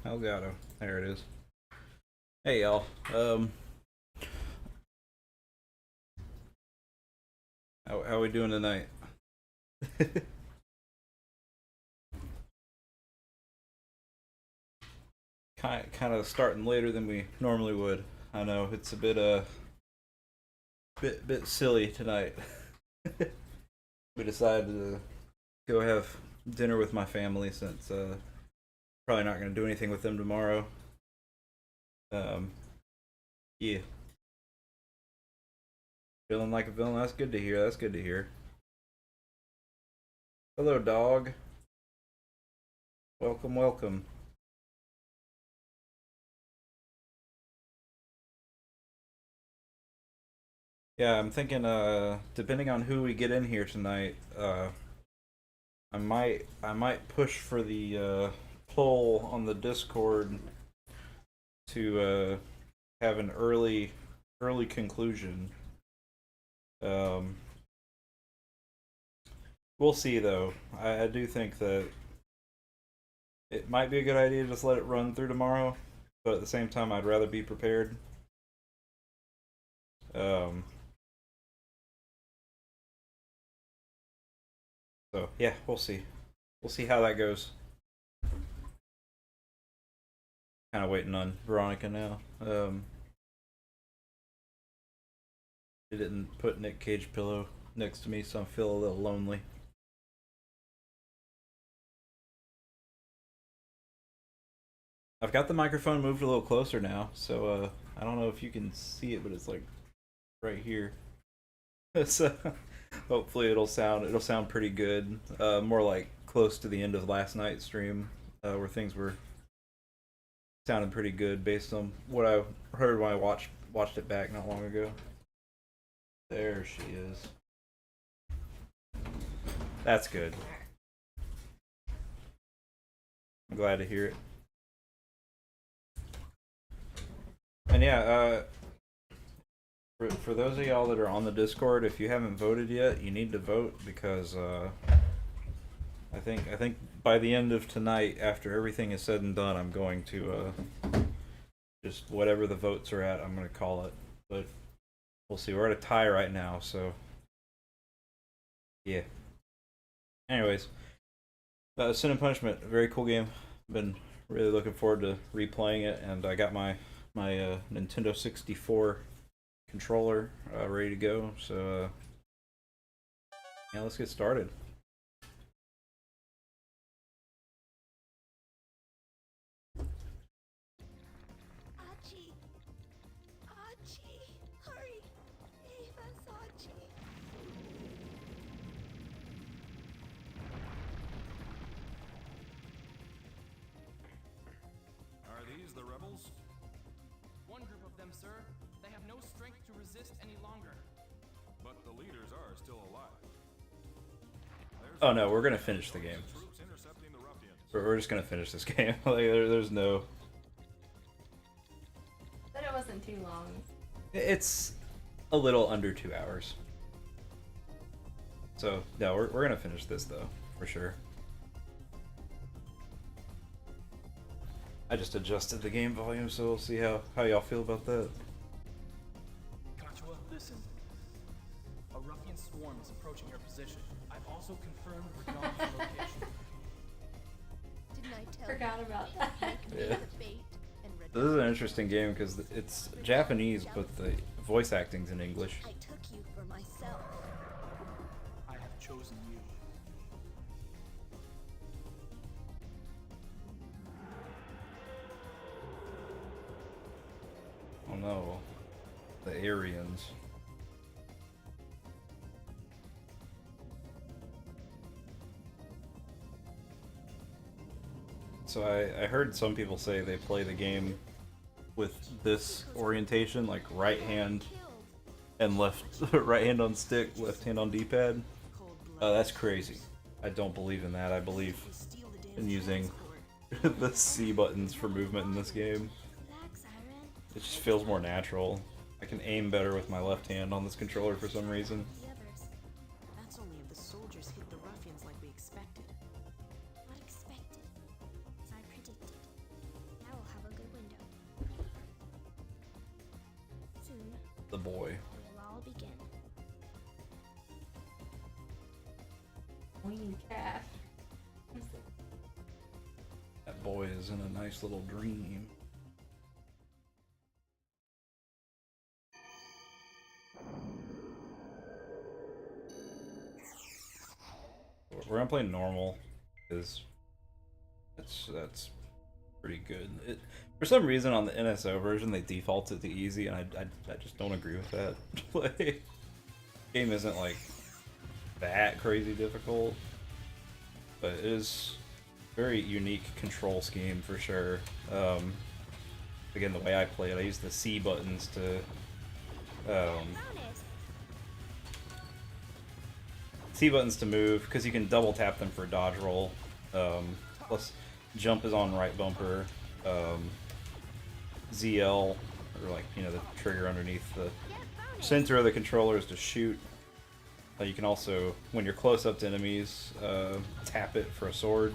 Elgato. There it is. Hey y'all. How we doing tonight? kind of starting later than we normally would. I know it's a bit silly tonight. We decided to go have dinner with my family since probably not going to do anything with them tomorrow. Um, yeah, feeling like a villain. That's good to hear. That's good to hear. Hello, dog. Welcome, welcome. Yeah, I'm thinking depending on who we get in here tonight, I might push for the poll on the Discord to have an early conclusion. Um we'll see though. I do think that it might be a good idea to just let it run through tomorrow, but at the same time I'd rather be prepared. Um so yeah, we'll see. We'll see how that goes. Kind of waiting on Veronica now. She didn't put Nick Cage pillow next to me, so I feel a little lonely. I've got the microphone moved a little closer now, so I don't know if you can see it, but it's like right here. So hopefully it'll sound pretty good. More like close to the end of last night's stream, where things were sounding pretty good based on what I heard when I watched it back not long ago. There she is. That's good. I'm glad to hear it. And yeah, for those of y'all that are on the Discord, if you haven't voted yet, you need to vote because I think by the end of tonight, after everything is said and done, I'm going to just whatever the votes are at, I'm going to call it. But we'll see. We're at a tie right now, so yeah. Anyways, Sin and Punishment, a very cool game. Been really looking forward to replaying it, and I got my Nintendo 64 controller ready to go. So yeah, let's get started. Archie! Archie! Hurry! Ava's Archie! Are these the rebels? One group of them, sir. They have no strength to resist any longer. But the leaders are still alive. Oh no, we're gonna finish the game. Troops intercepting the ruffians. We're just gonna finish this game. Like there's no. But it wasn't too long. It's a little under 2 hours. So no, we're gonna finish this though for sure. I just adjusted the game volume, so we'll see how y'all feel about that. Kachua, listen. A ruffian swarm is approaching your position. I've also confirmed Radon's location. Didn't I tell Forgot you? about that. Make me Yeah. the bait and This is an interesting game because it's Japanese, but the voice acting's in English. I took you for myself. I have chosen you. Oh no, the Aryans. So I heard some people say they play the game with this orientation, like right hand and left, right hand on stick, left hand on D-pad. That's crazy. I don't believe in that. I believe in using the C buttons for movement in this game. Relax, Aaron. It just feels more natural. I can aim better with my left hand on this controller for some reason. The others. That's only if the soldiers hit the ruffians like we expected. What expected? As I predicted. the boy. It will all begin. We need cash. That boy is in a nice little dream. We're gonna play normal, because that's pretty good. For some reason on the NSO version they default it to easy, and I just don't agree with that. Like, game isn't like that crazy difficult, but it is very unique control scheme for sure. Again, the way I play it, I use the C buttons to move, because you can double tap them for dodge roll. Plus, jump is on right bumper. ZL, or like, you know, the trigger underneath the center of the controller is to shoot. You can also, when you're close up to enemies, tap it for a sword.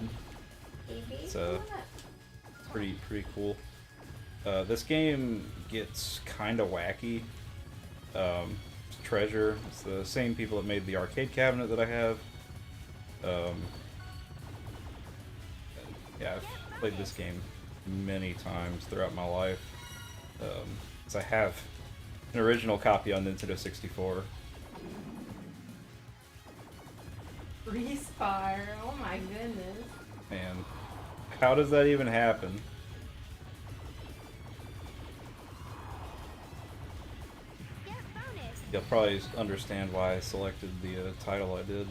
It's pretty cool. This game gets kind of wacky. Treasure. It's the same people that made the arcade cabinet that I have. Yeah, I've played this game many times throughout my life. So I have an original copy on Nintendo 64. Freeze fire. Oh my goodness. And how does that even happen? You'll probably understand why I selected the title I did.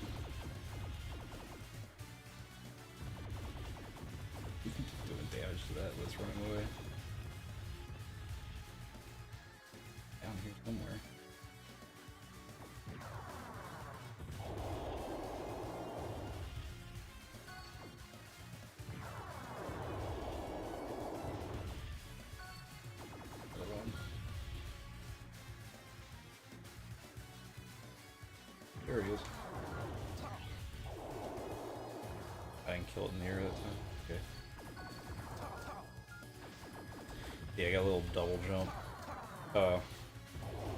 Doing damage to that, let's run away. Down here somewhere. There he is. I didn't kill it in the air that time. Okay. Yeah, I got a little double jump.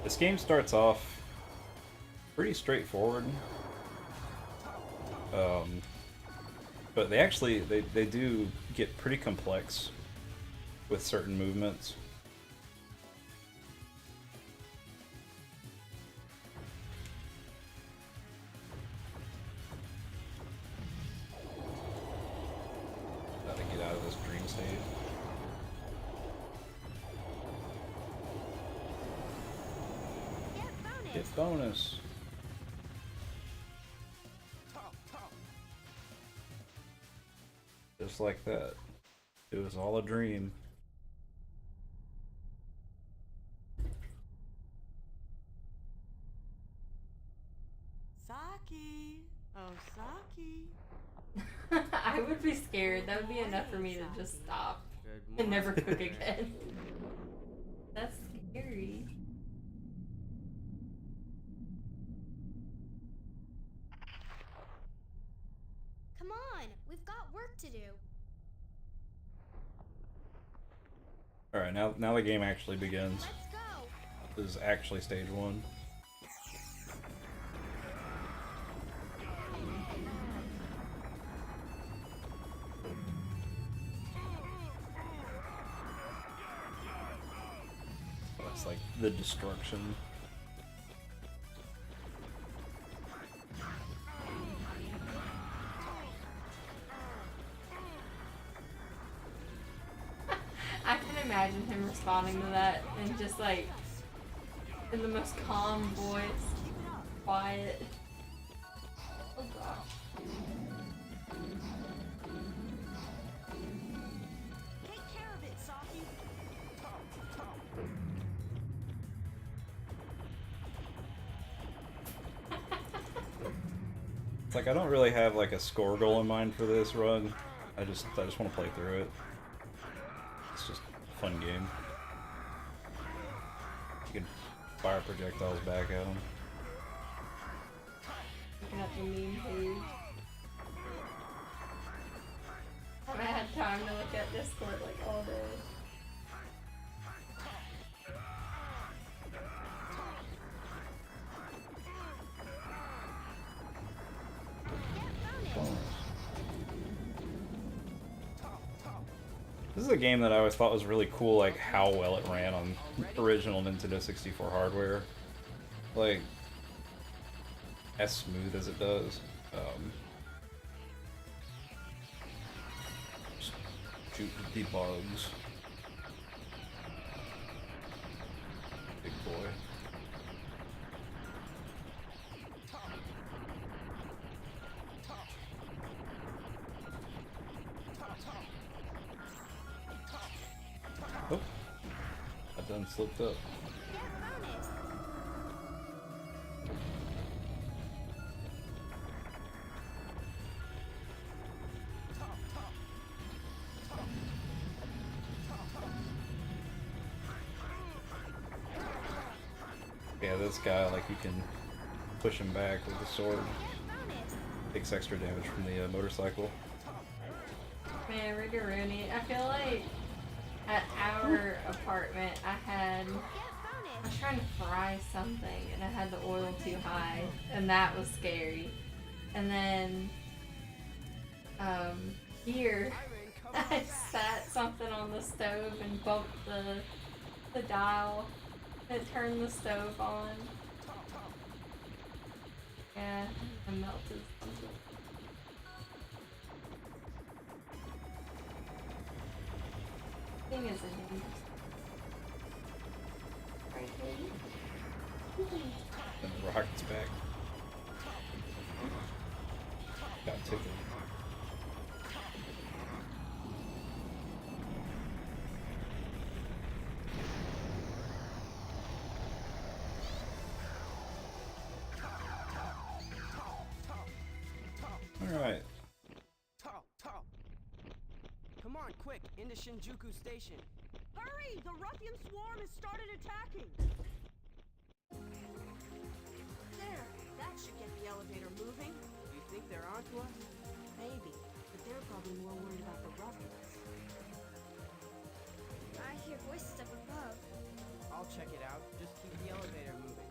This game starts off pretty straightforward. But they do get pretty complex with certain movements. Bonus. Just like that. It was all a dream. Saki. Oh, Saki. I would be scared. That would be enough for me to just stop and never cook again. That's scary. Come on, we've got work to do. Alright, now the game actually begins. Let's go. This is actually stage 1. That's like the destruction. I can imagine him responding to that and just like in the most calm voice, quiet. Oh gosh. Take care of it, Saki. It's like I don't really have like a score goal in mind for this run. I just want to play through it. It's just a fun game. You can fire projectiles back at them. Looking at the meme page. I haven't had time to look at Discord like all day. This is a game that I always thought was really cool, like how well it ran on original Nintendo 64 hardware. Like, as smooth as it does. Just shoot the bugs. Big boy. Oh, I done slipped up. Yeah, this guy, like, you can push him back with the sword. Takes extra damage from the motorcycle. Man, Roni, I feel like at our apartment I was trying to fry something and I had the oil too high and that was scary. And then here I sat something on the stove and bumped the dial. It turned the stove on. Yeah, and melted something. Thing is a name. Right here. And the rocket's back. Got tickled. Alright. Come on, quick, into Shinjuku Station. Hurry! The ruffian swarm has started attacking! There, that should get the elevator moving. You think they're onto us? Maybe, but they're probably more worried about the ruffians. I hear voices up above. I'll check it out. Just keep the elevator moving.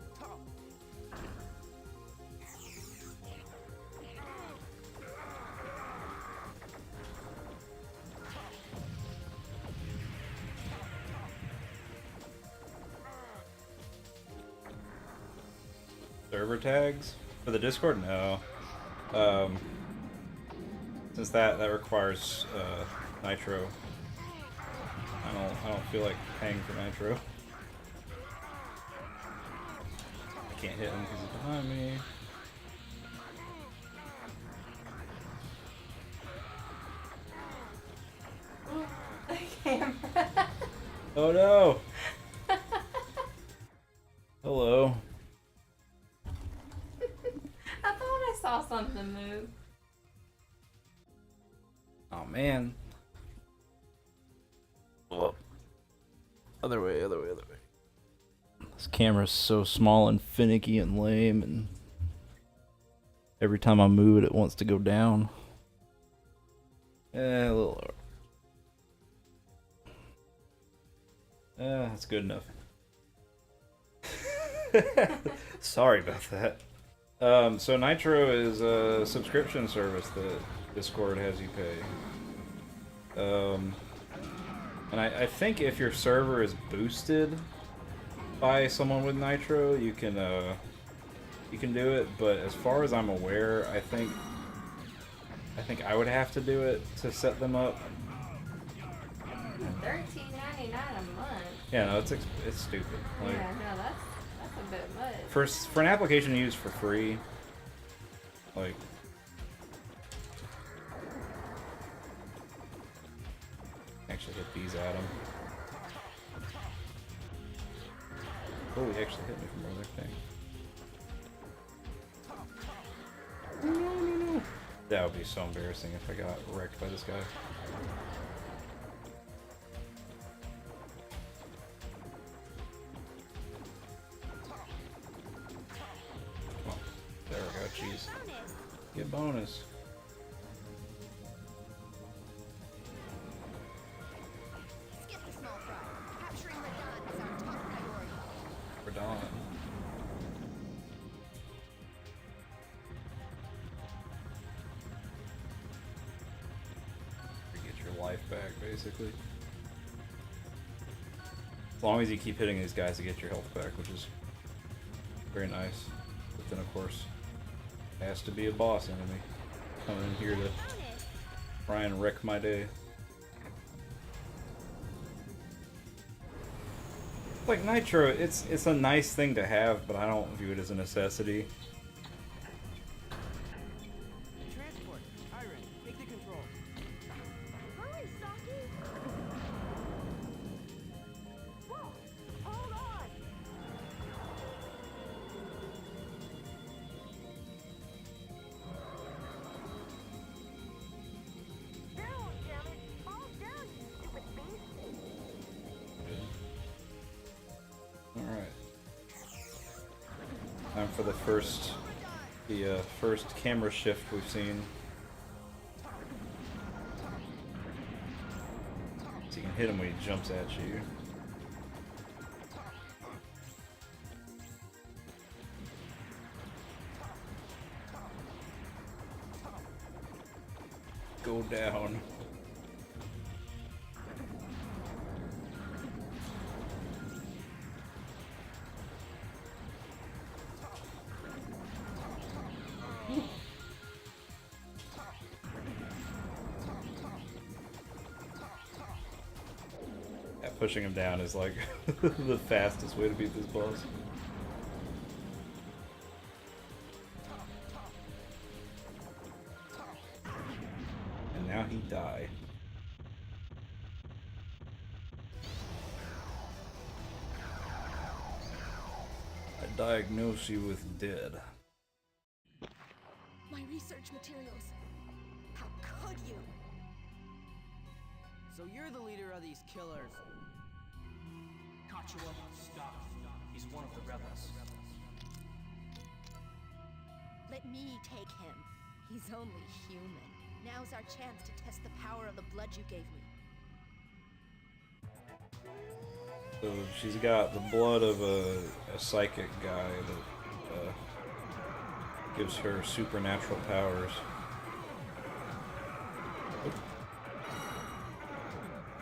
Server tags for the Discord? No. Since that requires nitro. I don't feel like paying for nitro. I can't hit him because he's behind me. The camera. Oh no! Hello. I thought I saw something move. Oh man. Whoa. Other way. This camera's so small and finicky and lame, and every time I move it, it wants to go down. A little lower. That's good enough. Sorry about that. So Nitro is a subscription service that Discord has you pay. And I think if your server is boosted by someone with Nitro, you can do it. But as far as I'm aware, I think I would have to do it to set them up. $13.99 a month. Yeah, no, it's stupid. Like, Yeah, no, that's a bit much. for an application to use for free, like. Actually hit these at him. Oh, he actually hit me from over there. No. That would be so embarrassing if I got wrecked by this guy. Come on. There we go, jeez. Get bonus. Skip the small fry. Capturing Radon is our top priority. Radon. To get your life back, basically. As long as you keep hitting these guys to get your health back, which is very nice. But then, of course, it has to be a boss enemy coming in here to try and wreck my day. Like Nitro, it's a nice thing to have, but I don't view it as a necessity. Transport. Iron, take the controls. Hurry, Saki! Whoa! Hold on! Down, damn it! Fall down, you stupid beast! Alright. Time for the first camera shift we've seen. So you can hit him when he jumps at you. Go down. Yeah, pushing him down is like the fastest way to beat this boss. And now he died. I diagnose you with dead. My research materials. How could you? So you're the leader of these killers. Kachua, stop. He's one of the rebels. Let me take him. He's only human. Now's our chance to test the power of the blood you gave me. So she's got the blood of a psychic guy that gives her supernatural powers.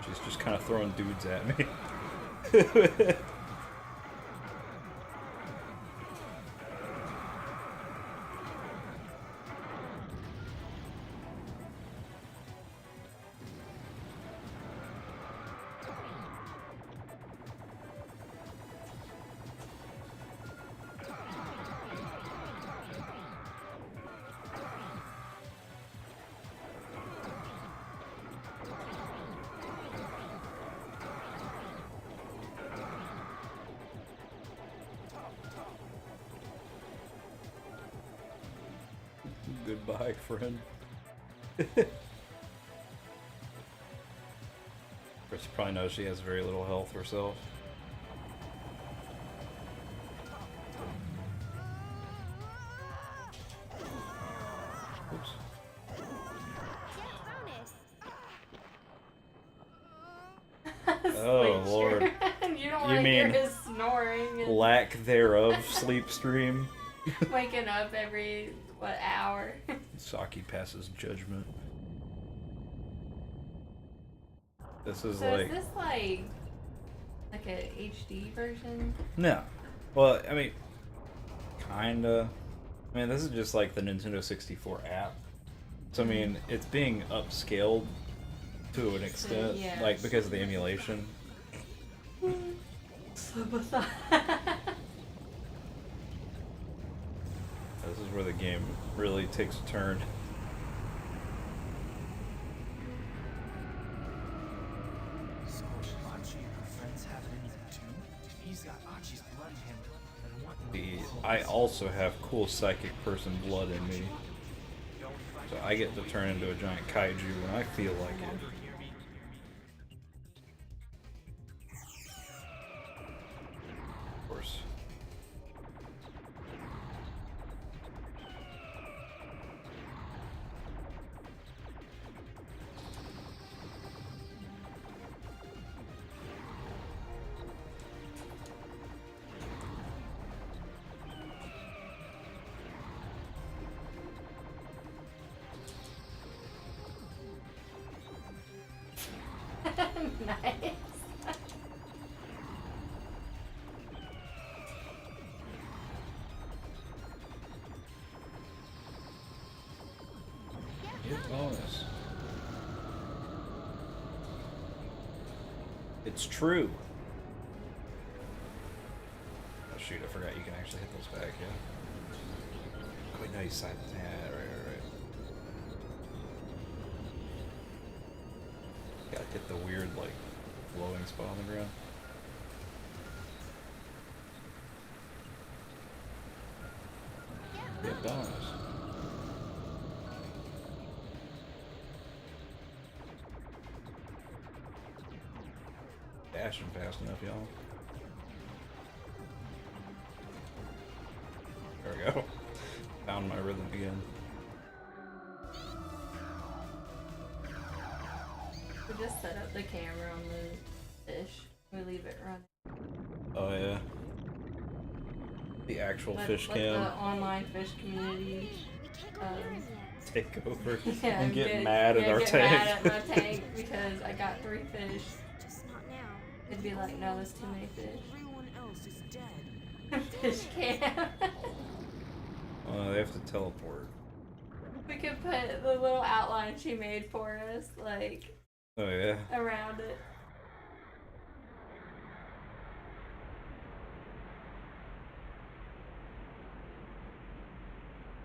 She's just kind of throwing dudes at me. Goodbye, friend. Chris probably knows she has very little health herself. Oops. Get bonus! Oh, Lord. You don't You want to hear mean his snoring and Lack thereof sleep stream. waking up every, what, hour? Saki passes judgment. This is So like... is this like a HD version? No. Well, I mean, kinda. I mean, this is just like the Nintendo 64 app. So, I mean, it's being upscaled to an extent, yeah. like, because of the emulation. This is where the game really takes a turn. So, Achi and her friends have it in there too? If he's got Achi's blood in him, then what in the world I is- also have cool psychic person blood in me. So I get to turn into a giant kaiju when I feel like it. Of course. Nice. It's true. Oh shoot, I forgot you can actually hit those back, yeah. Oh, wait, no, you side. Yeah, right. Gotta hit the weird, like, glowing spot on the ground. Get bonus. Dashing fast enough, y'all. There we go. Found my rhythm again. We just set up the camera on the fish. We leave it running. Oh yeah. The actual Let fish the cam online fish community We can't go near him yet. take over yeah, and get mad at our get tank. mad at my tank because I got 3 fish. Just not now. It'd be like, no, there's too many fish. Everyone else is dead. Fish cam. They have to teleport. We could put the little outline she made for us, like, Oh yeah. around it.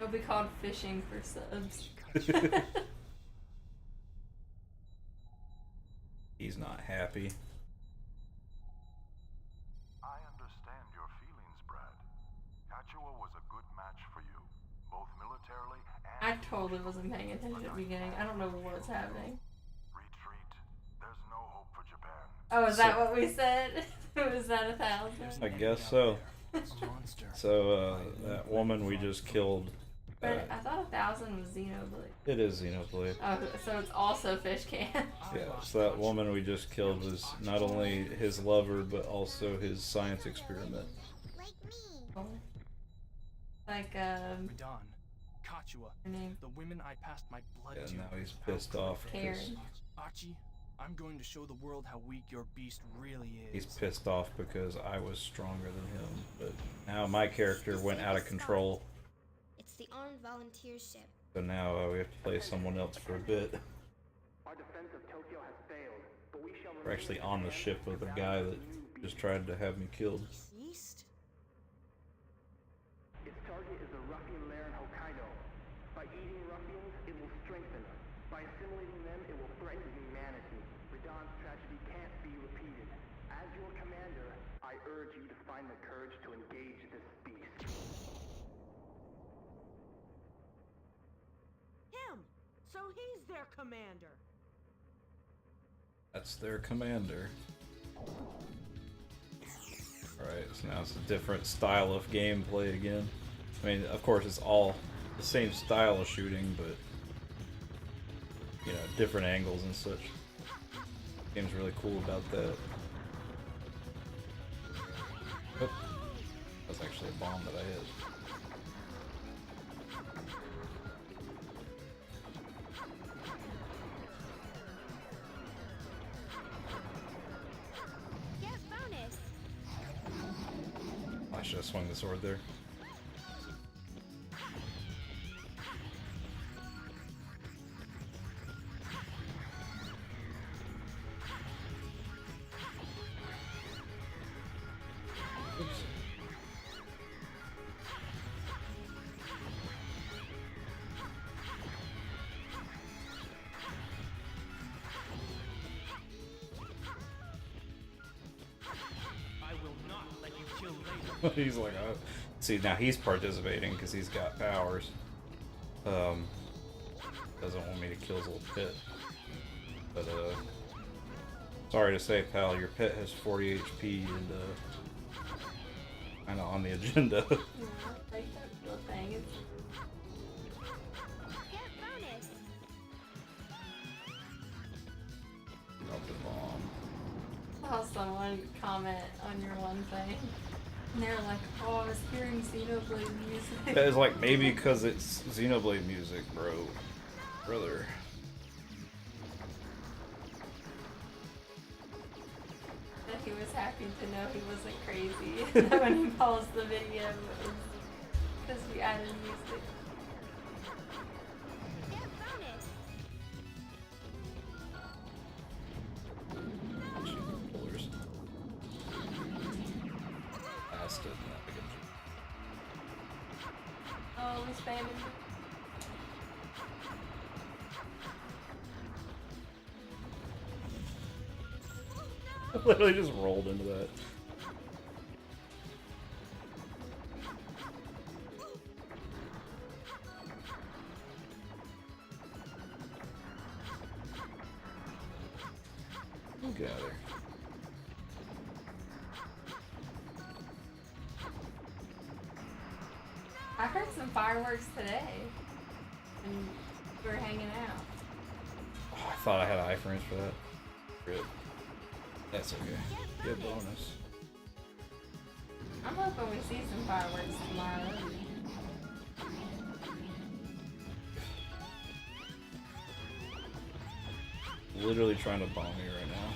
It'll be called Fishing for Subs. He's not happy. I understand your feelings, Brad. Kachua was a good match for you, both militarily and... I totally wasn't paying attention at the beginning. I don't know what's happening. Retreat. There's no hope for Japan. Oh, is that what we said? Was that 1,000? I guess so. It's a monster. So that woman we just killed. But I thought 1,000 was Xenoblade. It is Xenoblade. Oh, so it's also fish can. Yeah, so that woman we just killed was not only his lover, but also his science experiment. Like me. Like, Radon, Kachua, her name. the women I passed my blood And to. now he's pissed off because Karen. Archie, I'm going to show the world how weak your beast really is. he's pissed off because I was stronger than him. But now my character went out of control, It's the armed volunteer ship. so now we have to play someone else for a bit. Our defense of Tokyo has failed, but we shall We're actually on the ship with a guy that just tried to have me killed. Beast? Its target is a ruffian lair in Hokkaido. By eating ruffians, it will strengthen us. By assimilating them, it will threaten humanity. Radon's tragedy can't be repeated. As your commander, I urge you to find the courage to engage this beast. Him! So he's their commander. That's their commander. Alright, so now it's a different style of gameplay again. I mean, of course it's all the same style of shooting, but you know, different angles and such. Game's really cool about that. Oh, that's actually a bomb that I hit. Get bonus. I should have swung the sword there. Oops. I will not let you kill later. He's like, oh. See, now he's participating because he's got powers. Doesn't want me to kill his little pet. But, sorry to say, pal, your pet has 40 HP and, kinda on the agenda. Yeah, like that little thing. It's Get bonus. Drop the bomb. saw someone comment on your one thing. And they're like, oh, I was hearing Xenoblade music. That is like, maybe because it's Xenoblade music, bro. Brother. That he was happy to know he wasn't crazy when he paused the video because we added music. Get bonus. She can pull her Oh, we spamming. Literally just rolled into that. Get out of there. I heard some fireworks today. And we were hanging out. Oh, I thought I had iframes for that. Good. That's okay. Good bonus. I'm hoping we see some fireworks tomorrow. Literally trying to bomb me right now.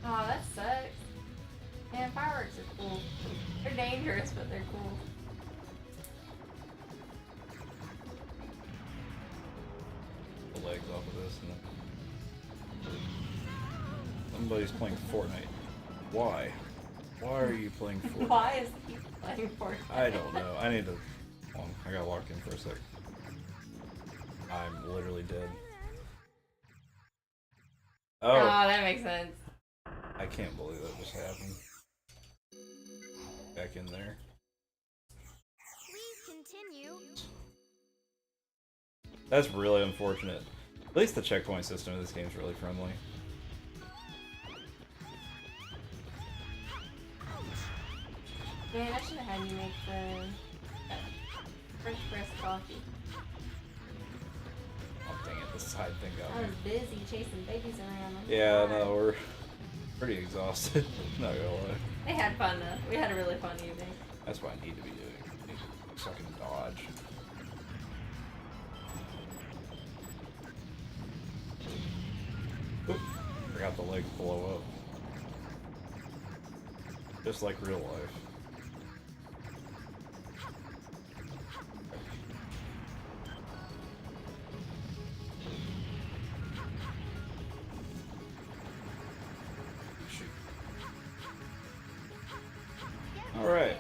Oh, that sucks. Man, fireworks are cool. They're dangerous, but they're cool. The legs off of this and then... Somebody's playing Fortnite. Why? Why are you playing Fortnite? Why is he playing Fortnite? I don't know. I need to... Hold on, I got locked in for a sec. I'm literally dead. Oh, Oh! that makes sense. I can't believe that just happened. Back in there. Please continue. That's really unfortunate. At least the checkpoint system of this game is really friendly. Man, I should have had you make the French press coffee. Oh dang it, the side thing got I me. was busy chasing babies around. I'm Yeah, sorry. no, we're pretty exhausted. Not gonna lie. They had fun though. We had a really fun evening. That's what I need to be doing. So I can dodge. Oop, forgot the legs blow up. Just like real life. Shoot. Alright.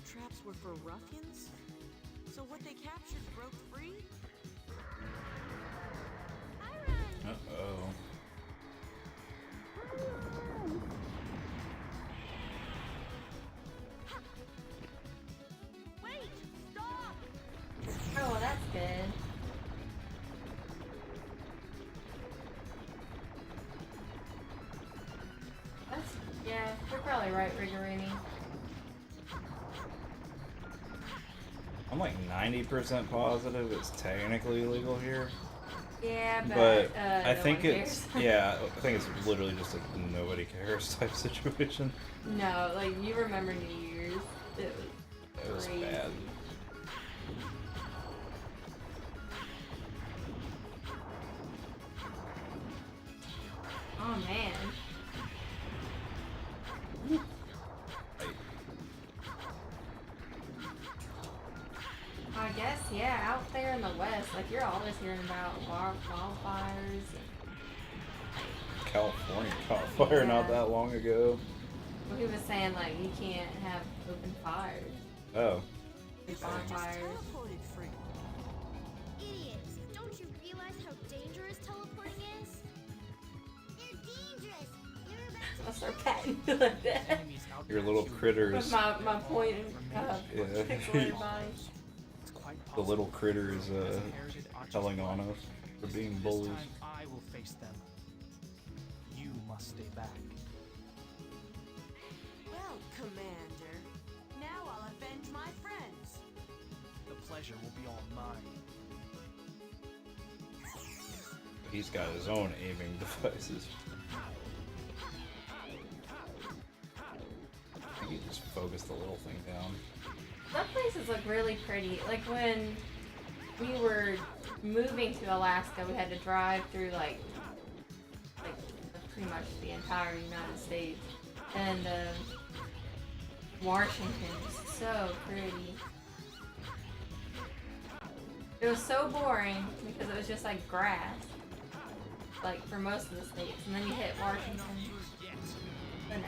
Traps were for ruffians? So what they captured broke free? Uh-oh. Wait! Stop! Oh, well, that's good. That's, yeah, you're probably right, Rigorini. I'm like 90% positive it's technically illegal here. Yeah, But I no think one it's cares. yeah, I think it's literally just a nobody cares type situation. No, like you remember New Year's. It was It was crazy. bad. Oh man. I guess, yeah, out there in the West, like you're always hearing about wildfires. California caught fire not Yeah. that long ago. Well, he was saying like you can't have open fires, Oh. bonfires. Teleported free. Idiots! Don't you realize how dangerous teleporting is? They're dangerous! You're about I'll start patting you like that. Enemies out Your there little shooting. critters. My point Yeah. pixelated body. It's quite The possible. little critter is Has inherited Archie's telling on blood. us for being This bullies. time I will face them. You must stay back. Well, Commander, now I'll avenge my friends. The pleasure will be all mine. He's got his own aiming devices. I think he just focused the little thing down. Some places look really pretty. Like when we were moving to Alaska, we had to drive through like pretty much the entire United States, and Washington is so pretty. It was so boring because it was just like grass, like for most of the states, and then you hit Washington. So nice.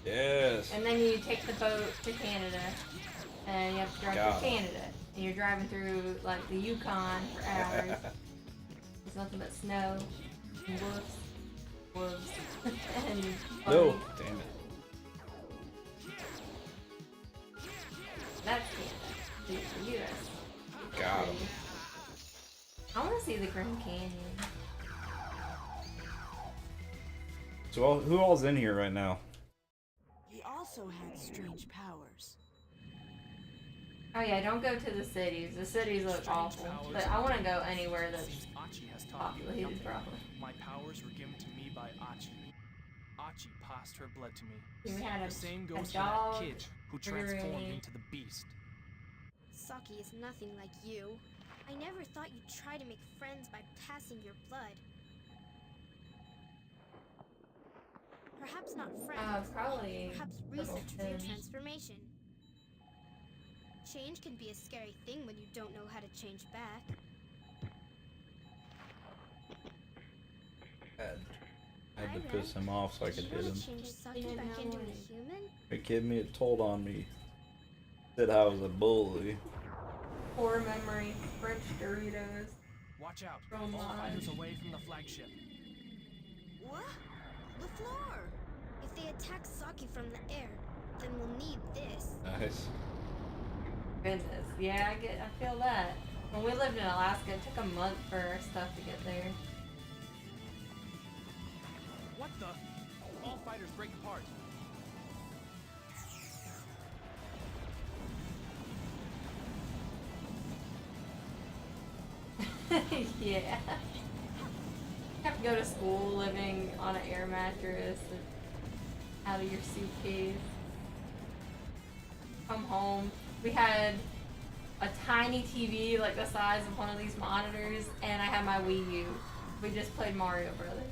Yes. And then you take the boat to Canada, and you have to drive through Canada, and you're driving through like the Yukon for hours. There's nothing but snow, and wolves, and No, damn it. That's Canada. The U.S. Got him. I want to see the Grand Canyon. So who all's in here right now? He also had strange powers. Oh yeah, don't go to the cities. The cities look awful. But I want to go anywhere that's Seems Achi has taught me populated nothing. properly. My powers were given to me by Achi. Achi passed her blood to me. We had The same a goes for dog, that kid who transformed Roni. into the beast. Saki is nothing like you. I never thought you'd try to make friends by passing your blood. Perhaps not friends. Probably. Perhaps research for your Things. transformation. Change can be a scary thing when you don't know how to change back. I had to piss him off so I could hit him. Change Saki back into a human? Are you kidding me? It told on me. Said I was a bully. Poor memory. French Doritos. Watch out! From All live. fighters away from the flagship. What? The floor! If they attack Saki from the air, then we'll need this. Nice. Goodness. Yeah, I feel that. When we lived in Alaska, it took a month for our stuff to get there. What the? All fighters break apart. Yeah. You have to go to school living on an air mattress and out of your suitcase. Come home. We had a tiny TV like the size of one of these monitors, and I had my Wii U. We just played Mario Brothers.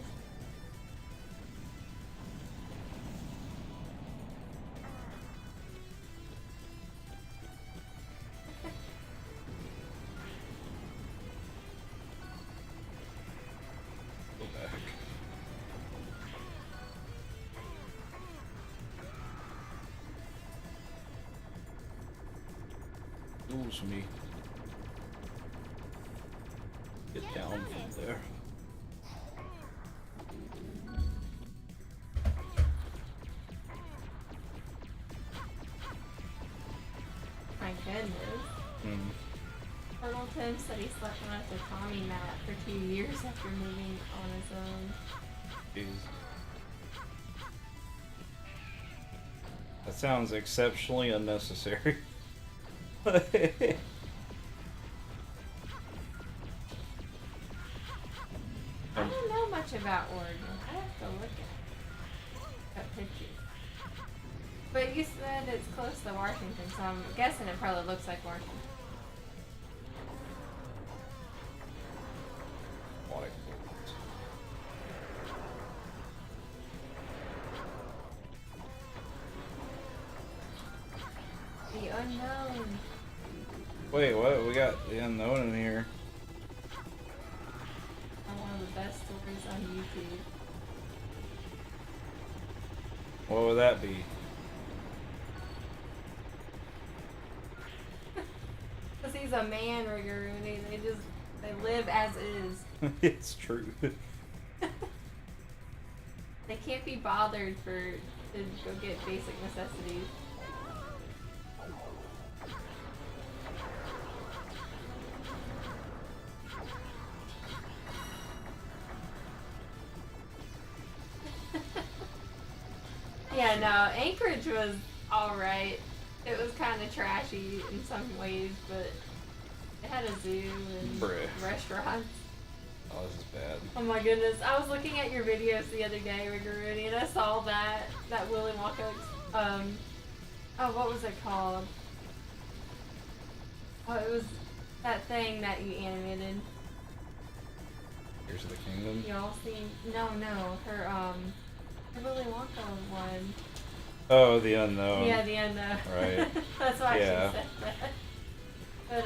Go back. Ooze me. Get down from there. My goodness. Colonel Tim said he slept on a tatami mat for 2 years after moving on his own. Jeez. That sounds exceptionally unnecessary. I don't know much about Oregon. I have to look at pictures. But you said it's close to Washington, so I'm guessing it probably looks like Washington. Like, The unknown. wait, what? We got the unknown in here. One of the best stories on YouTube. What would that be? Because he's a man, Rigoruni. They live as is. It's true. They can't be bothered to go get basic necessities. Yeah, no, Anchorage was alright. It was kind of trashy in some ways, but it had a zoo and Bruh. restaurants. Oh, this is bad. Oh my goodness, I was looking at your videos the other day, Rigoruni, and I saw that Willy Wonka, oh, what was it called? Oh, it was that thing that you animated. Tears of the Kingdom. Y'all seen? No, her Willy Wonka one. Oh, the unknown. Yeah, the unknown. Right. That's why Yeah. she said that. But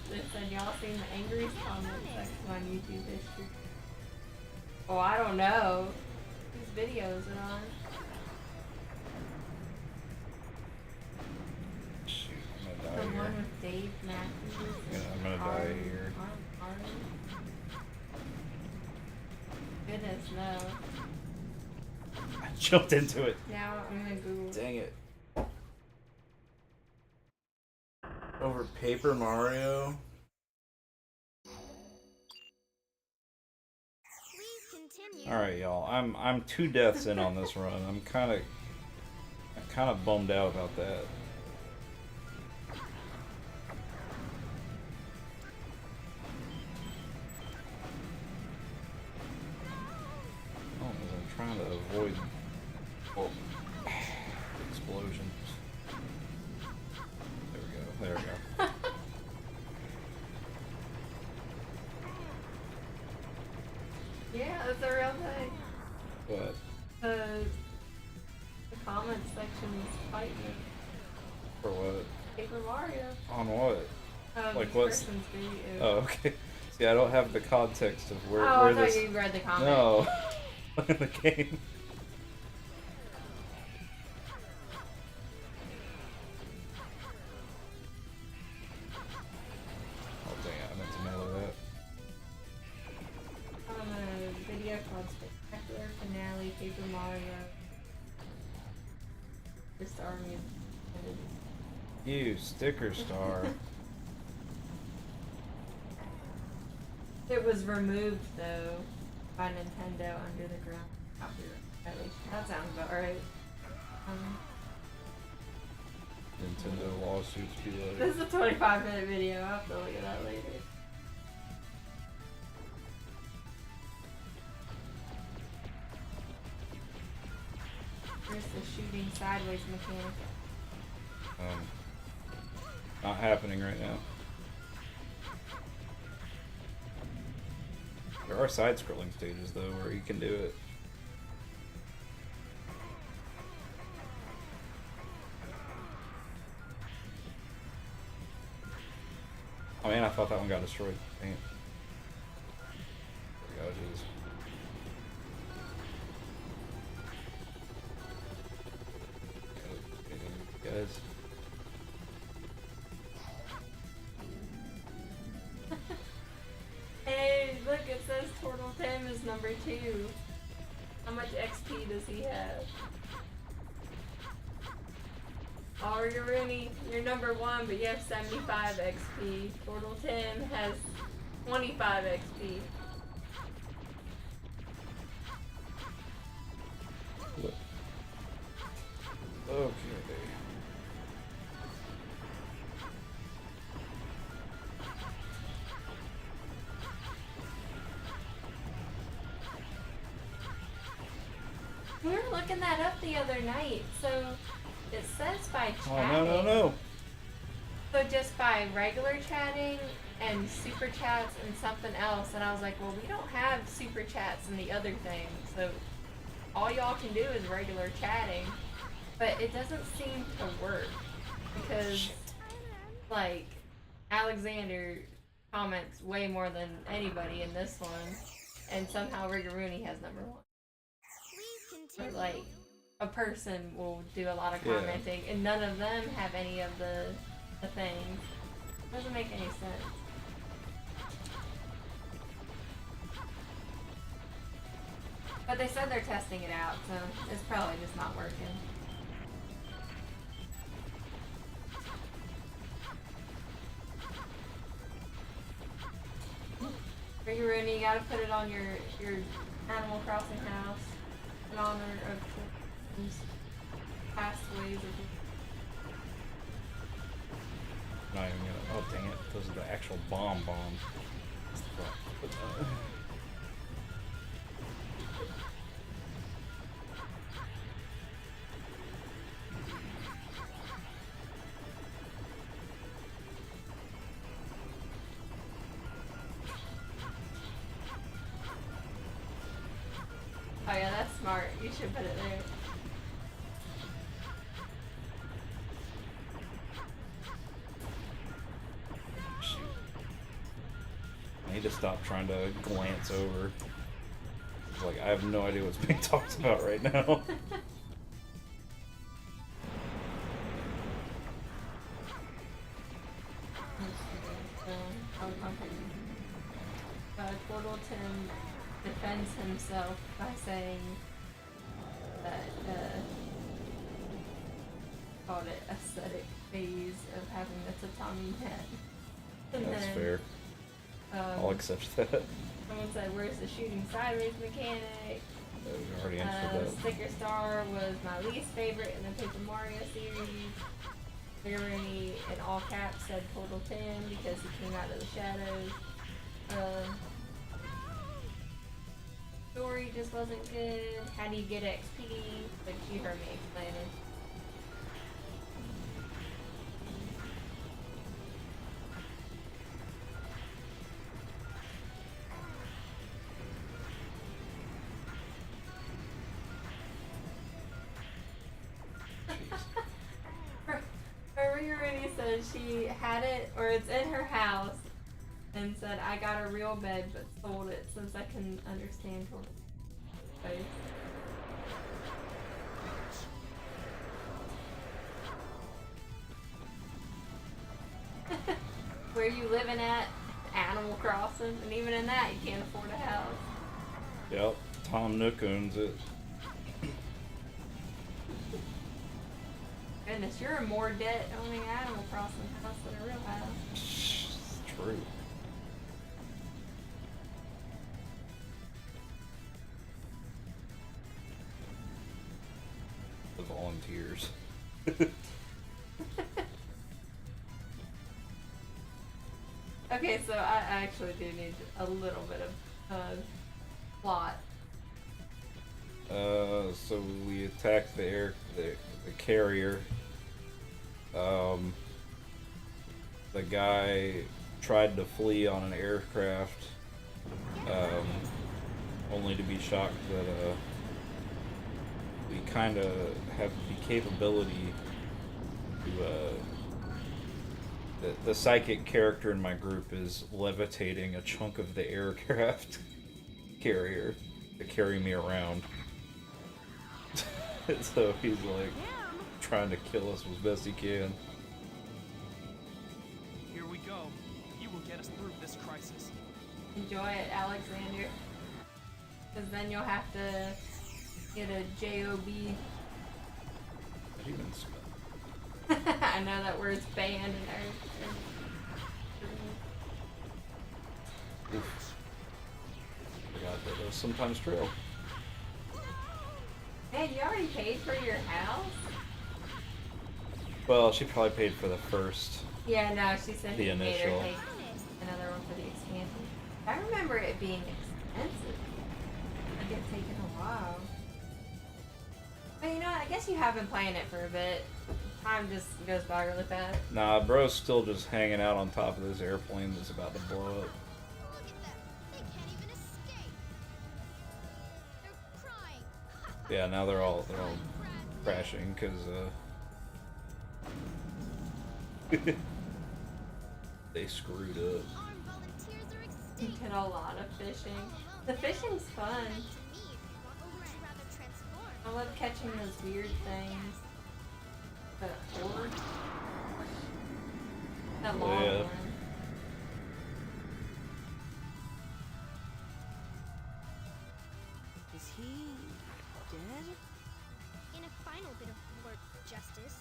they said y'all seen the angriest comment section on YouTube history. Oh, I don't know. Whose videos are on? Shoot, I'm The gonna die one here. with Dave Matthews. Yeah, I'm gonna die here. Goodness, no. I jumped into it. Now I'm gonna Google. Dang it. Over Paper Mario? Please continue. Alright, y'all. I'm 2 deaths in on this run. I'm kinda bummed out about that. Oh, I'm trying to avoid explosions. There we go. There we go. Yeah, that's a real thing. But The comments section is fighting me. for what? Paper Mario. On what? Like This what's? person's video. Oh, okay. See, I don't have the context of where Oh, where I thought this. you read the comment. No. Look in the game. Oh dang it! I meant to mail that. On a video called Spectacular Finale Paper Mario. Just army of You sticker star. It was removed though by Nintendo under the ground copyright violation. That sounds about right. Nintendo lawsuits be like. This is a 25-minute video. I'll have to look at that later. There's the shooting sideways mechanic. Not happening right now. There are side-scrolling stages though where you can do it. Oh man, I thought that one got destroyed. Dang it. There we go, jeez. Guys. Hey, look, it says Turtle Tim is number 2. How much XP does he have? Oh, you're Roni, you're number 1, but you have 75 XP. Turtle Tim has 25 XP. Okay. We were looking that up the other night. So it says by Oh chatting. no. So just by regular chatting and super chats and something else, and I was like, well, we don't have super chats and the other thing, so all y'all can do is regular chatting. But it doesn't seem to work because, like, Alexander comments way more than anybody in this one, and somehow Rigoruni has number 1. Please Or continue. like a person will do a lot of Yeah. commenting, and none of them have any of the things. Doesn't make any sense. But they said they're testing it out, so it's probably just not working. Rooney, you gotta put it on your Animal Crossing house in honor of Children's past ways of. Not even gonna. Oh dang it! Those are the actual bombs. Oh yeah, that's smart. You should put it there. need to stop trying to glance over. It's like, I have no idea what's being talked about right now. Portal Tim defends himself by saying that called it aesthetic phase of having the tatami net. And That's then, fair. I'll accept that. Someone said, "Where's the shooting sideways mechanic?" We already answered that. Sticker Star was my least favorite in the Paper Mario series. Roni in all caps said Portal Tim because he came out of the shadows. Story just wasn't good. How do you get XP? But you heard me explain it. Roni said she had it, or it's in her house, and said, "I got a real bed, but sold it since I can understand her face." Where you living at? Animal Crossing, and even in that, you can't afford a house. Yep, Tom Nook owns it. Goodness, you're in more debt owning Animal Crossing house than a real house. It's true. The volunteers. Okay, so I actually do need a little bit of plot. So we attacked the carrier. The guy tried to flee on an aircraft, only to be shocked that we kind of have the capability to. The psychic character in my group is levitating a chunk of the aircraft carrier to carry me around. So he's like trying to kill us as best he can. Here we go. You will get us through this crisis. Enjoy it, Alexander. Because then you'll have to get a JOB. Not even spell. I know that word's banned in our. Oof. Forgot that it was sometimes true. Hey, you already paid for your house? Well, she probably paid for the first. Yeah, no, she said The he made initial. her pay another one for the expansion. I remember it being expensive. Like it taken a while. But you know what? I guess you have been playing it for a bit. Time just goes by really fast. Nah, bro's still just hanging out on top of this airplane that's about to blow up. Look at them. They can't even escape. They're crying. Yeah, now they're all crashing because they screwed up. Armed volunteers are You extinct. did a lot of fishing. The fishing's fun. To me, or would you rather transform? I love catching those weird things. The orb. That long Yeah. one. Is he dead? In a final bit of war justice,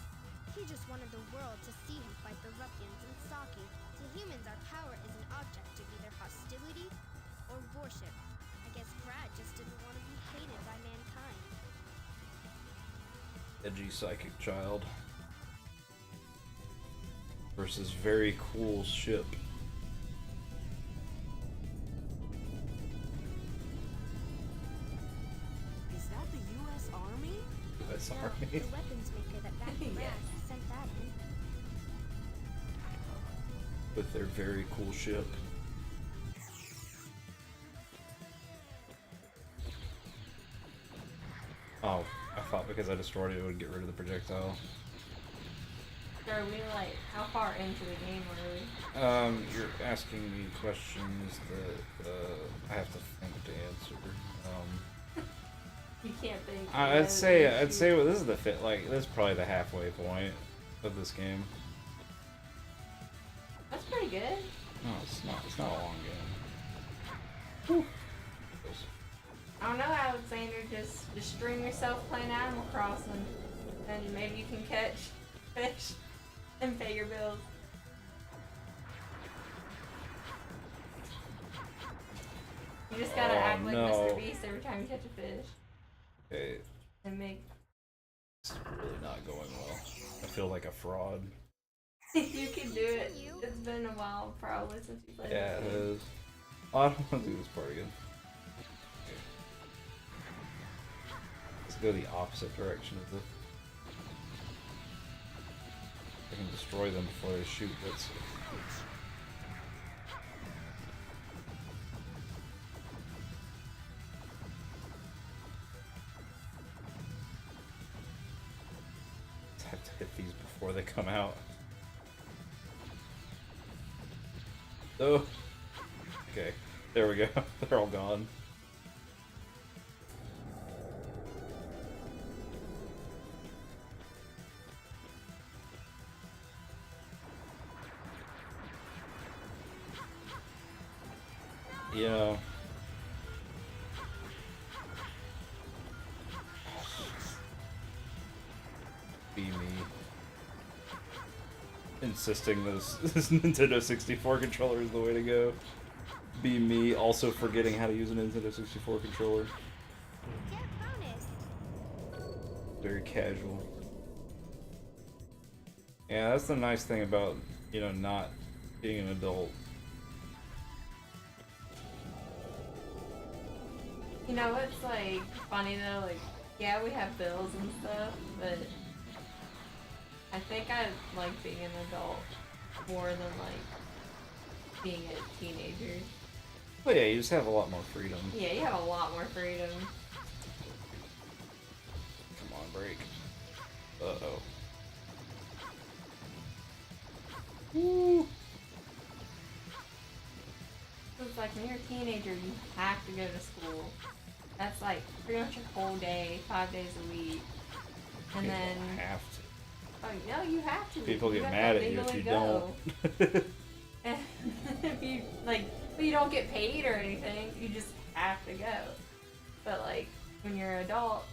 he just wanted the world to see him fight the ruffians in Saki. To humans, our power is an object of either hostility or worship. I guess Brad just didn't want to be hated by mankind. Edgy psychic child versus very cool ship. Is that the U.S. Army? That's No, Army. the weapons maker that backed Yes. Brad sent that in. With their very cool ship. Oh, I thought because I destroyed it, it would get rid of the projectile. Are we like how far into the game are we? You're asking me questions that I have to think to answer. You can't think. I'd say well, this is the fit. Like this is probably the halfway point of this game. That's pretty good. No, it's not. It's not a long game. Whew. I don't know, Alexander. Just stream yourself playing Animal Crossing, and maybe you can catch fish and pay your bills. You just gotta act like Mr. Beast every time you catch a fish. Okay. And make. It's really not going well. I feel like a fraud. You can do it. It's been a while, probably, since you played. Yeah, it is. Oh, I don't want to do this part again. Okay. Let's go the opposite direction of the. I can destroy them before they shoot. Let's see. I have to hit these before they come out. Oh. Okay, there we go. They're all gone. Yeah. Be me. Insisting this Nintendo 64 controller is the way to go. Be me, also forgetting how to use a Nintendo 64 controller. Get bonus. Very casual. Yeah, that's the nice thing about, you know, not being an adult. You know what's like funny though? Like, yeah, we have bills and stuff, but I think I like being an adult more than like being a teenager. Well, yeah, you just have a lot more freedom. Yeah, you have a lot more freedom. Come on, break. Uh-oh. Woo! It's like when you're a teenager, you have to go to school. That's like pretty much your whole day, 5 days a week. And People then have to. oh no, you have to. People You get have mad to at you if legally you go. don't. If you like, but you don't get paid or anything. You just have to go. But like when you're an adult,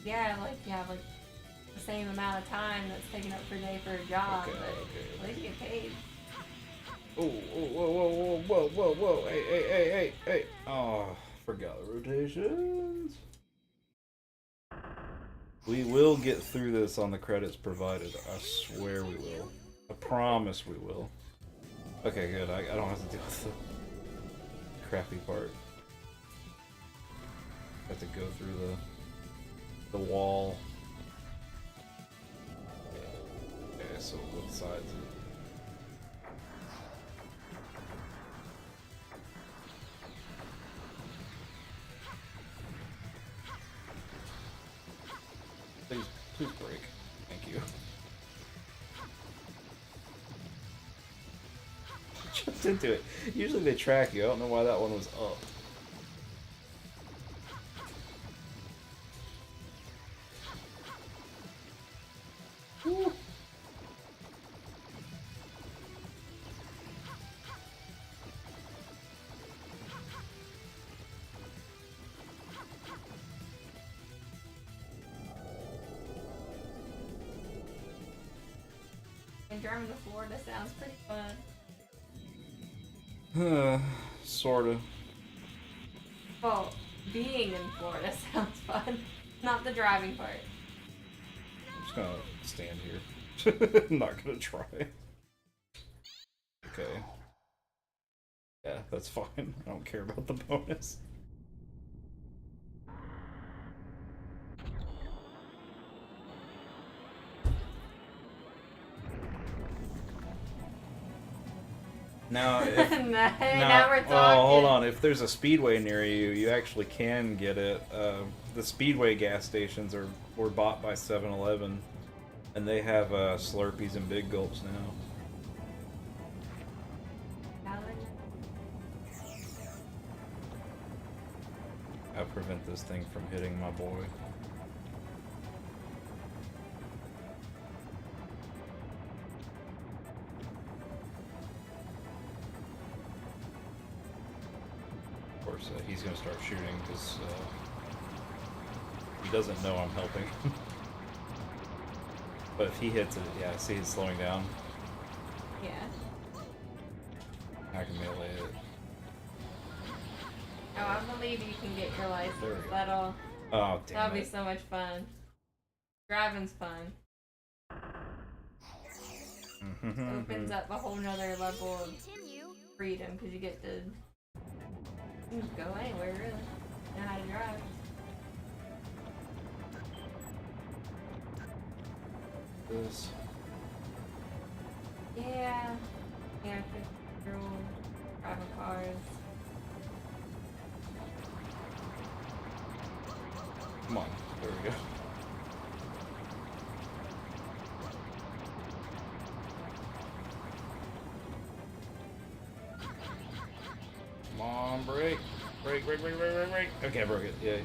yeah, like you have like the same amount of time that's taken up per day for a job, Okay, but okay. at least you get paid. Oh, whoa, whoa, whoa, whoa, whoa, whoa, hey, hey, hey, hey, hey. Oh, forgot the rotations. We will get through this on the credits provided. I swear we will. I promise we will. Okay, good. I don't have to deal with the crappy part. I have to go through the wall. Okay, so both sides. Please break. Thank you. Jumped into it. Usually they track you. I don't know why that one was up. Woo. And driving to Florida sounds pretty fun. Sorta. Well, being in Florida sounds fun. Not the driving part. I'm just gonna stand here. I'm not gonna try. Okay. Yeah, that's fine. I don't care about the bonus. Now, if, now we're talking. oh, hold on. If there's a speedway near you, you actually can get it. The speedway gas stations were bought by 7-Eleven. And they have Slurpees and Big Gulps now. I'll prevent this thing from hitting my boy. Of course, he's gonna start shooting because he doesn't know I'm helping. But if he hits it, yeah, see he's slowing down. Yeah. I can melee it. Oh, I believe you can get your license. There we go. That'll Oh, damn that'll it. be so much fun. Driving's fun. Opens up a whole nother level of freedom because you get to go anywhere really. Know how to drive. This. Yeah. Yeah, girl driving cars. Come on, there we go. Come on, brake. Brake. Okay, I broke it. Yay.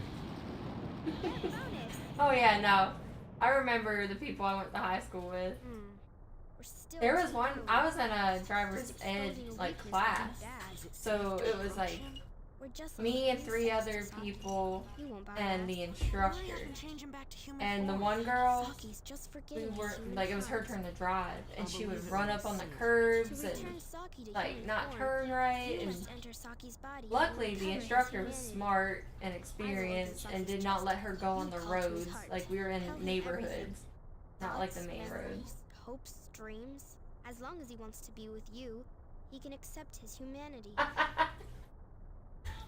Oh yeah, no. I remember the people I went to high school with. There was one, I was in a driver's ed like class, so it was like me and 3 other people and the instructor. And the one girl, we were like, it was her turn to drive, and she would run up on the curbs and like not turn right. And luckily, the instructor was smart and experienced and did not let her go on the roads. Like we were in neighborhoods, not like the main roads. Hopes, dreams. As long as he wants to be with you, he can accept his humanity.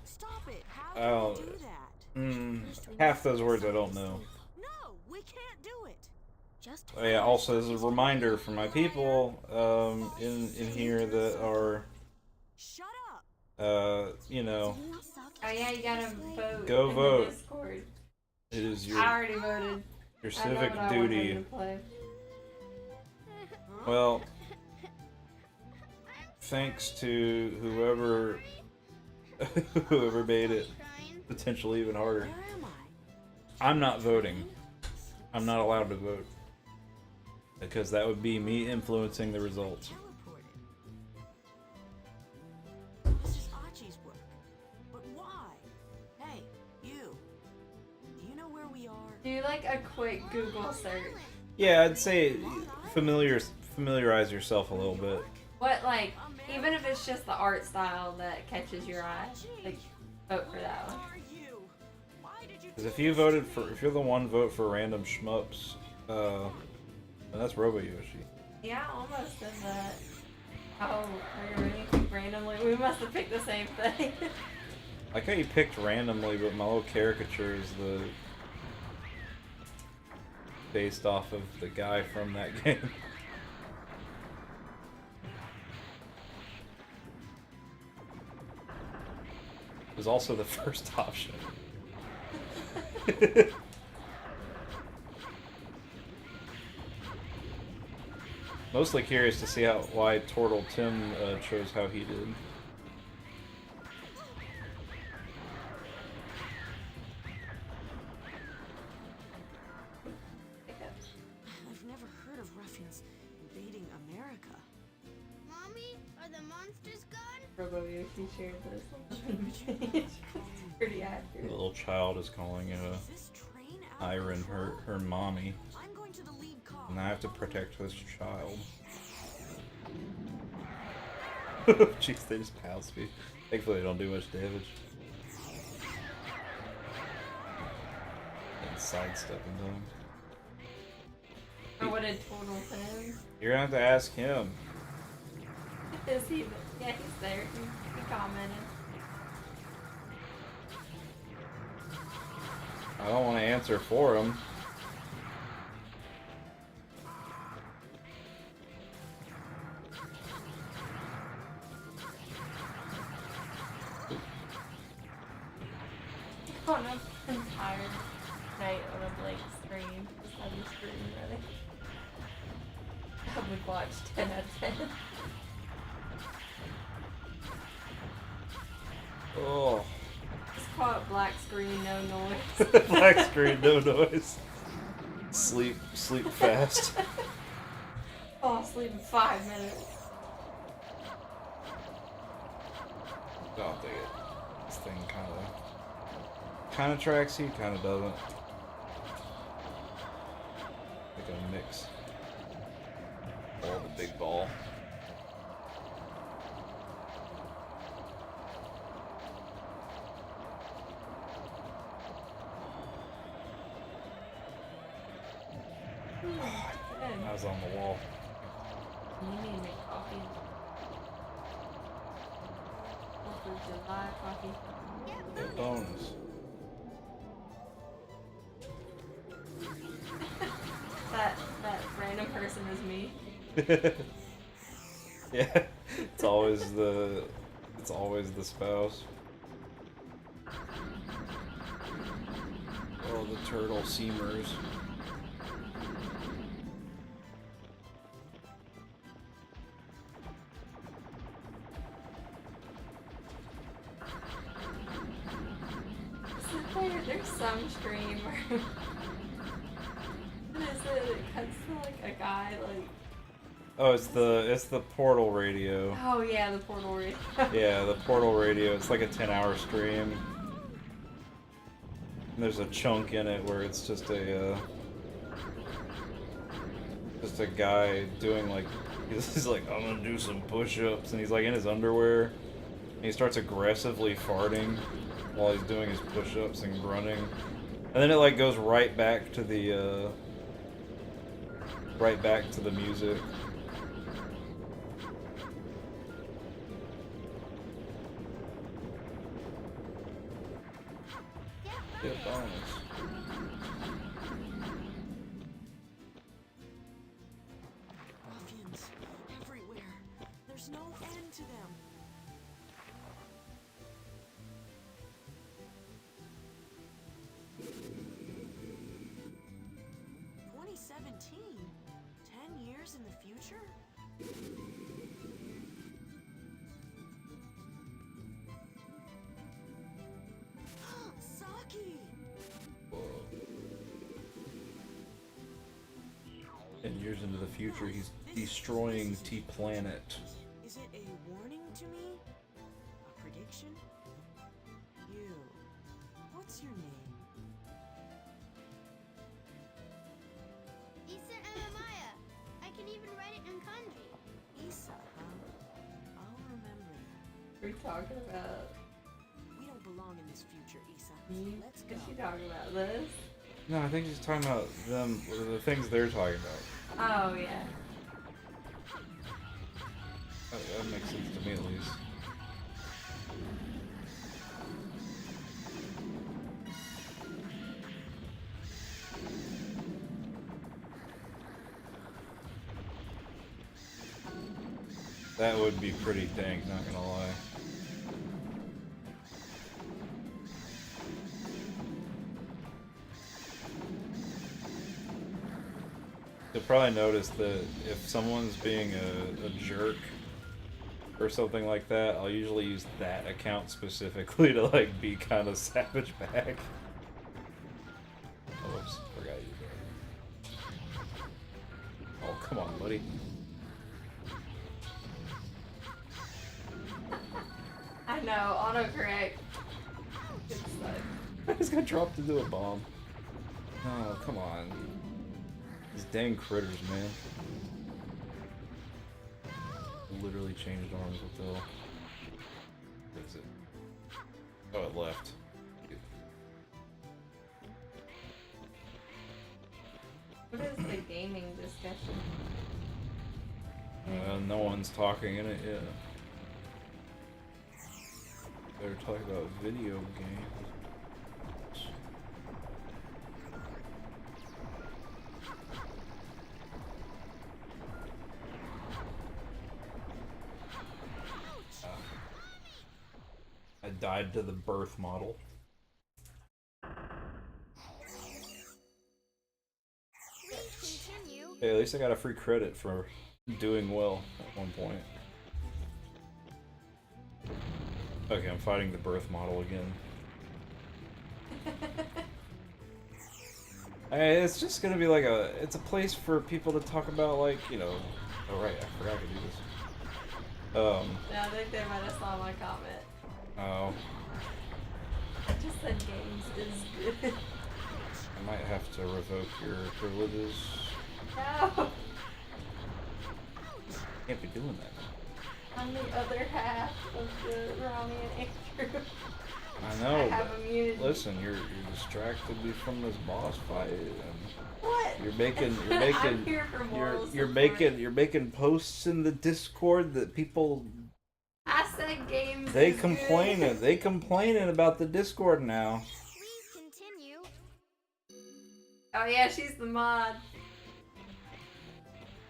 Stop it! How can you do that? Half those words I don't know. No, we can't do it. Just Oh, yeah, also as a reminder for my people in here that are Shut up. you know, Oh yeah, you gotta vote. Go in vote. The Discord. it is I already voted. your I know civic what I want him duty. to play. Well, thanks to whoever made it potentially even harder. Where am I? I'm not voting. I'm not allowed to vote. Because that would be me influencing the results. Teleported. This is Archie's work. But why? Hey, you. Do you know where we are? Do like a quick Google search. Yeah, I'd say familiarize yourself a little bit. What, like, even if it's just the art style that catches your eye, like, vote for that one. Are you? Why did you? Because if you voted for, if you're the one vote for random shmups, then that's Robo Yoshi. Yeah, I almost did that. Oh, are you ready to pick randomly? We must have picked the same thing. I like how you picked randomly, but my little caricature is based off of the guy from that game. It was also the first option. Mostly curious to see why Tortle Tim chose how he did. I've never heard of ruffians invading America. Mommy, are the monsters gone? Robo Yoshi shared this. It's pretty The accurate. little child is calling Is this train out of Iron control? her mommy, I'm going to the lead car. and I have to protect this child. Jeez, they just pounced me. Thankfully, they don't do much damage. And sidestepping them. Oh, what did Total Tim? You're gonna have to ask him. Is he? Yeah, he's there. He commented. I don't want to answer for him. On an entire night on a blank screen. Just have your screen ready. would watch 10 out of 10. Oh. Just call it black screen, no noise. Black screen, no noise. Sleep fast. Fall asleep in 5 minutes. Don't dig it. This thing kind of tracks you, kind of doesn't. Like a mix. All the big ball. I was on the wall. You need to make coffee. Fourth of July coffee. Get bonus. That random person is me. Yeah, it's always the spouse. Oh, the turtle seamers. There's some stream where what is it? It cuts to like a guy like. Oh, it's the portal radio. Oh yeah, the portal radio. Yeah, the portal radio. It's like a 10-hour stream. And there's a chunk in it where it's just a guy doing like he's like, I'm gonna do some push-ups, and he's like in his underwear, and he starts aggressively farting while he's doing his push-ups and grunting, and then it like goes right back to the music. Get bonus. Ruffians everywhere. There's no end to them. "2017? 10 years in the future?" Saki! 10 years into the future, he's destroying T-Planet. Is it a warning to me? A prediction? You. What's your name? Issa Amamaya. I can even write it in kanji. Issa, huh? I'll remember that. What are you talking about? We don't belong in this future, Issa. Let's go. Is she talking about this? No, I think he's talking about them, the things they're talking about. Oh yeah. That makes sense to me, at least. That would be pretty dank, not gonna lie. You'll probably notice that if someone's being a jerk or something like that, I'll usually use that account specifically to like be kind of savage back. Oh, whoops, forgot you there. Oh, come on, buddy. I know, autocorrect. Good stuff. I just got dropped into a bomb. Oh, come on. These dang critters, man. Literally changed arms with the... What is it? Oh, it left. What is the gaming discussion? No one's talking in it yet. They're talking about video games. I died to the birth model. Please continue. Hey, at least I got a free credit for doing well at one point. Okay, I'm fighting the birth model again. It's just gonna be like it's a place for people to talk about, like, you know. Oh right, I forgot to do this. Yeah, I think they might have saw my comment. Oh. I just said games is good. I might have to revoke your privileges. No! Can't be doing that. I'm the other half of the Roni and Andrew. I know. I have immunity. Listen, you're distracted me from this boss fight, and What? you're making I'm here for moral you're support. making posts in the Discord that people I said games they is complaining good. they complaining about the Discord now. Please continue. Oh yeah, she's the mod.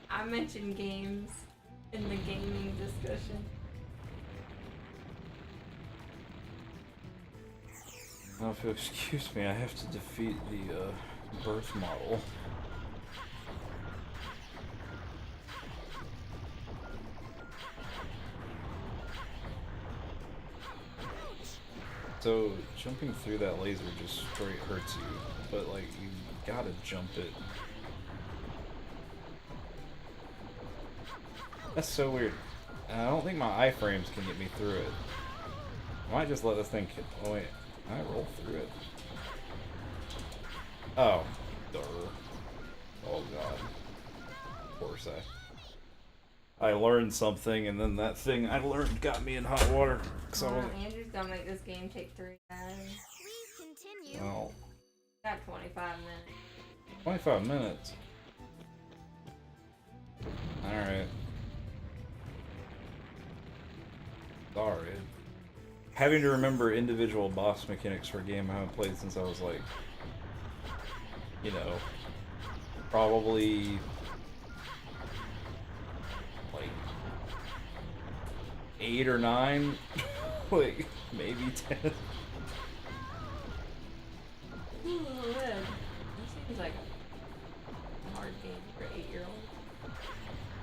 I mentioned games in the gaming discussion. Now, if you'll excuse me, I have to defeat the birth model. So, jumping through that laser just straight hurts you, but like, you gotta jump it. That's so weird. And I don't think my iframes can get me through it. I might just let this thing oh wait, I roll through it. Oh, duh. Oh god. Of course I learned something, and then that thing I learned got me in hot water. So Andrew's gonna make this game take 3 hours. Please continue. well, Got 25 minutes. 25 minutes. Alright. Sorry. Having to remember individual boss mechanics for a game I haven't played since I was like, you know, probably like 8 or 9, like maybe 10. Ooh, man. This seems like a hard game for an 8-year-old.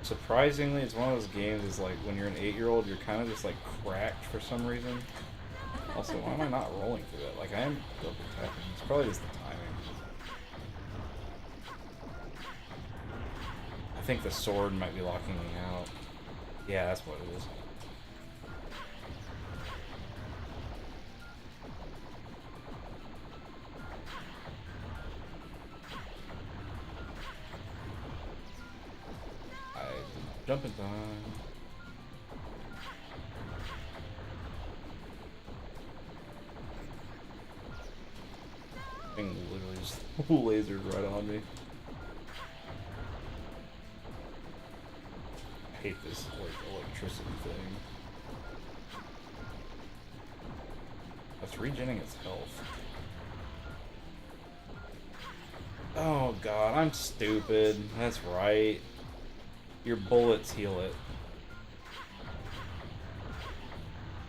Surprisingly, it's one of those games is like when you're an 8-year-old, you're kind of just like cracked for some reason. Also, why am I not rolling through it? Like I am double tapping. It's probably just the timing. I think the sword might be locking me out. Yeah, that's what it is. Jump in time. Thing literally just lasered right on me. I hate this like electricity thing. It's regenerating its health. Oh god, I'm stupid. That's right. Your bullets heal it.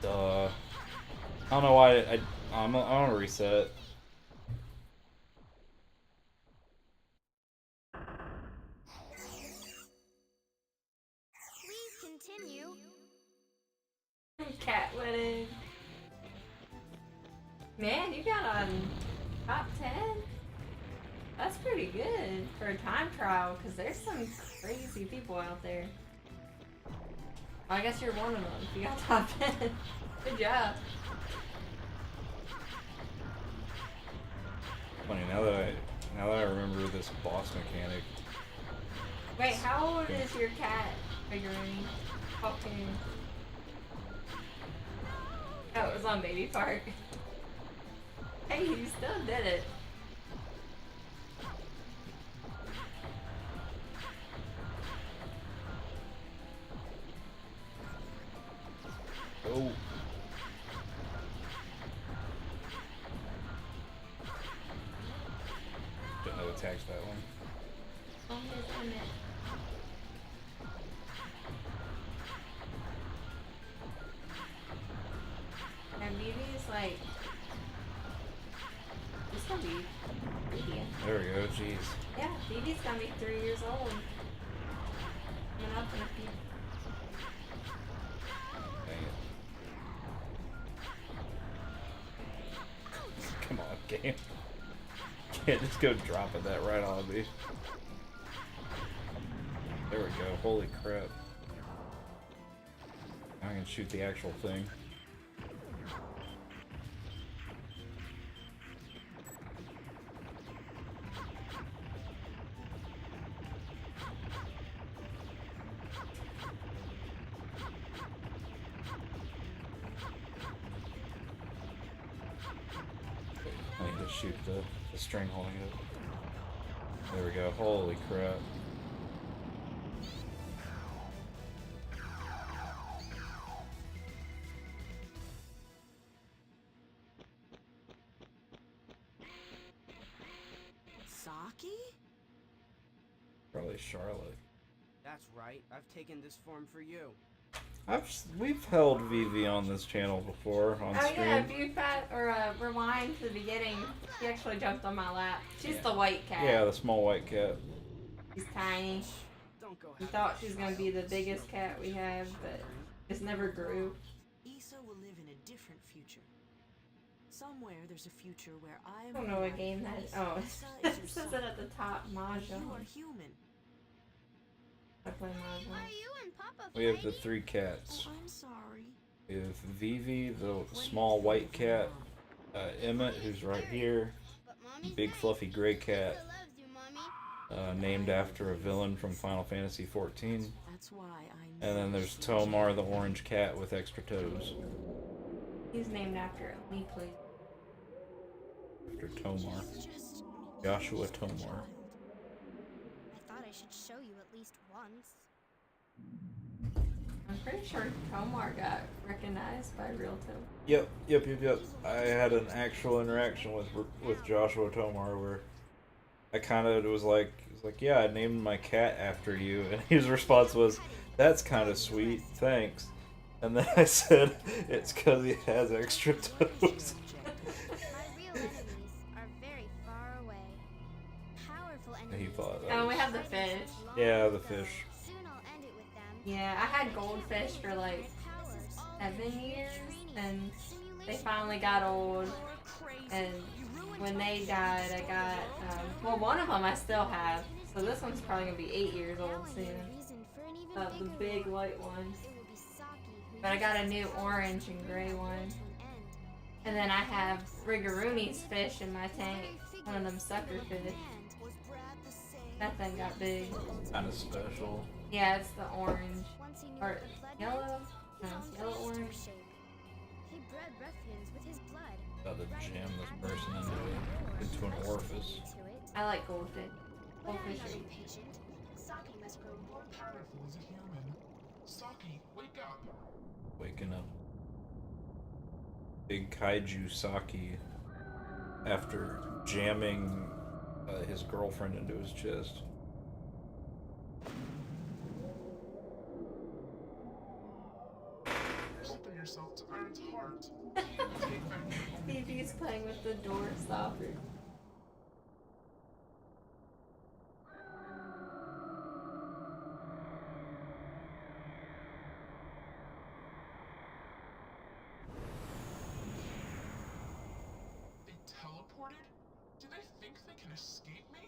Duh. I don't know why I want to reset. Please continue. Cat winning. Man, you got on top 10? That's pretty good for a time trial, because there's some crazy people out there. Well, I guess you're one of them if you got top 10. Good job. Funny, now that I remember this boss mechanic. Wait, how old is your cat figurine? Talking. Oh, it was on Baby Park. Hey, you still did it. Oh. Don't know attacks that one. Oh, it's on it. And Vivi's like, it's gonna be Vivi. There we go, jeez. Yeah, Vivi's gonna be 3 years old. Coming up in a game. Can't just go dropping that right on me. There we go. Holy crap. I can shoot the actual thing. I need to shoot the string holding it. There we go. Holy crap. Saki? Probably Charlotte. That's right. I've taken this form for you. We've held VV on this channel before on Oh stream. yeah, if you rewind to the beginning, she actually jumped on my lap. She's the white cat. Yeah, the small white cat. She's tiny. Don't go. We thought she was gonna be the biggest cat we have, but just never grew. Issa will live in a different future. Somewhere there's a future where I I am. don't know what game that is. Oh, Issa it is your says son. it at the top, Mahjong. You are human. I play Mahjong. Are you and Papa We have the fighting? 3 cats. Oh, I'm sorry. We have Vivi, the small white cat, Emmett, who's right here, But Mommy's big nice. fluffy gray cat, Issa loves you, Mommy. named after a villain from Final Fantasy XIV. That's why I. And then there's Tomar, the orange cat with extra toes. He's named after a weekly. After Tomar. Just Joshua a Tomar. child. I thought I should show you at least once. I'm pretty sure Tomar got recognized by Real Tomar. Yep. I had an actual interaction with Joshua Tomar where I kind of was like, yeah, I named my cat after you, and his response was, that's kind of sweet, thanks. And then I said, it's because he has extra toes. My real enemies are very far away. Powerful enemies. He thought that Oh, was- we have the fish. Yeah, the fish. Soon I'll end it with them. Yeah, I had goldfish for like 7 years, and they finally got old. And when they died, I got well, one of them I still have. So this one's probably gonna be 8 years old soon. The big white one. But I got a new orange and gray one. And then I have Rigoruni's fish in my tank. One of them sucker fish. That thing got big. Kind of special. Yeah, it's the orange. Or yellow? No, yellow orange. He bred ruffians with his blood. About to jam this person into an orifice. I like goldfish. Goldfish are Patient. Saki must grow more powerful As a human. Saki, wake up. Waking up. Big kaiju Saki after jamming his girlfriend into his chest. Open yourself to Iron's heart. Phoebe's playing with the door stopper. They teleported? Do they think they can escape me?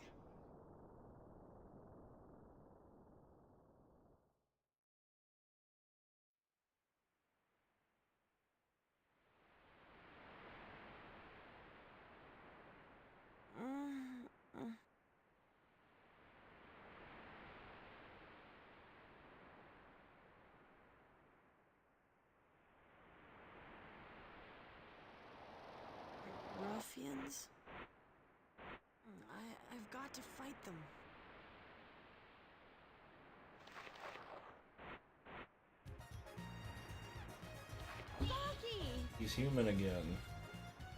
Ruffians? I've got to fight them. Saki! He's human again.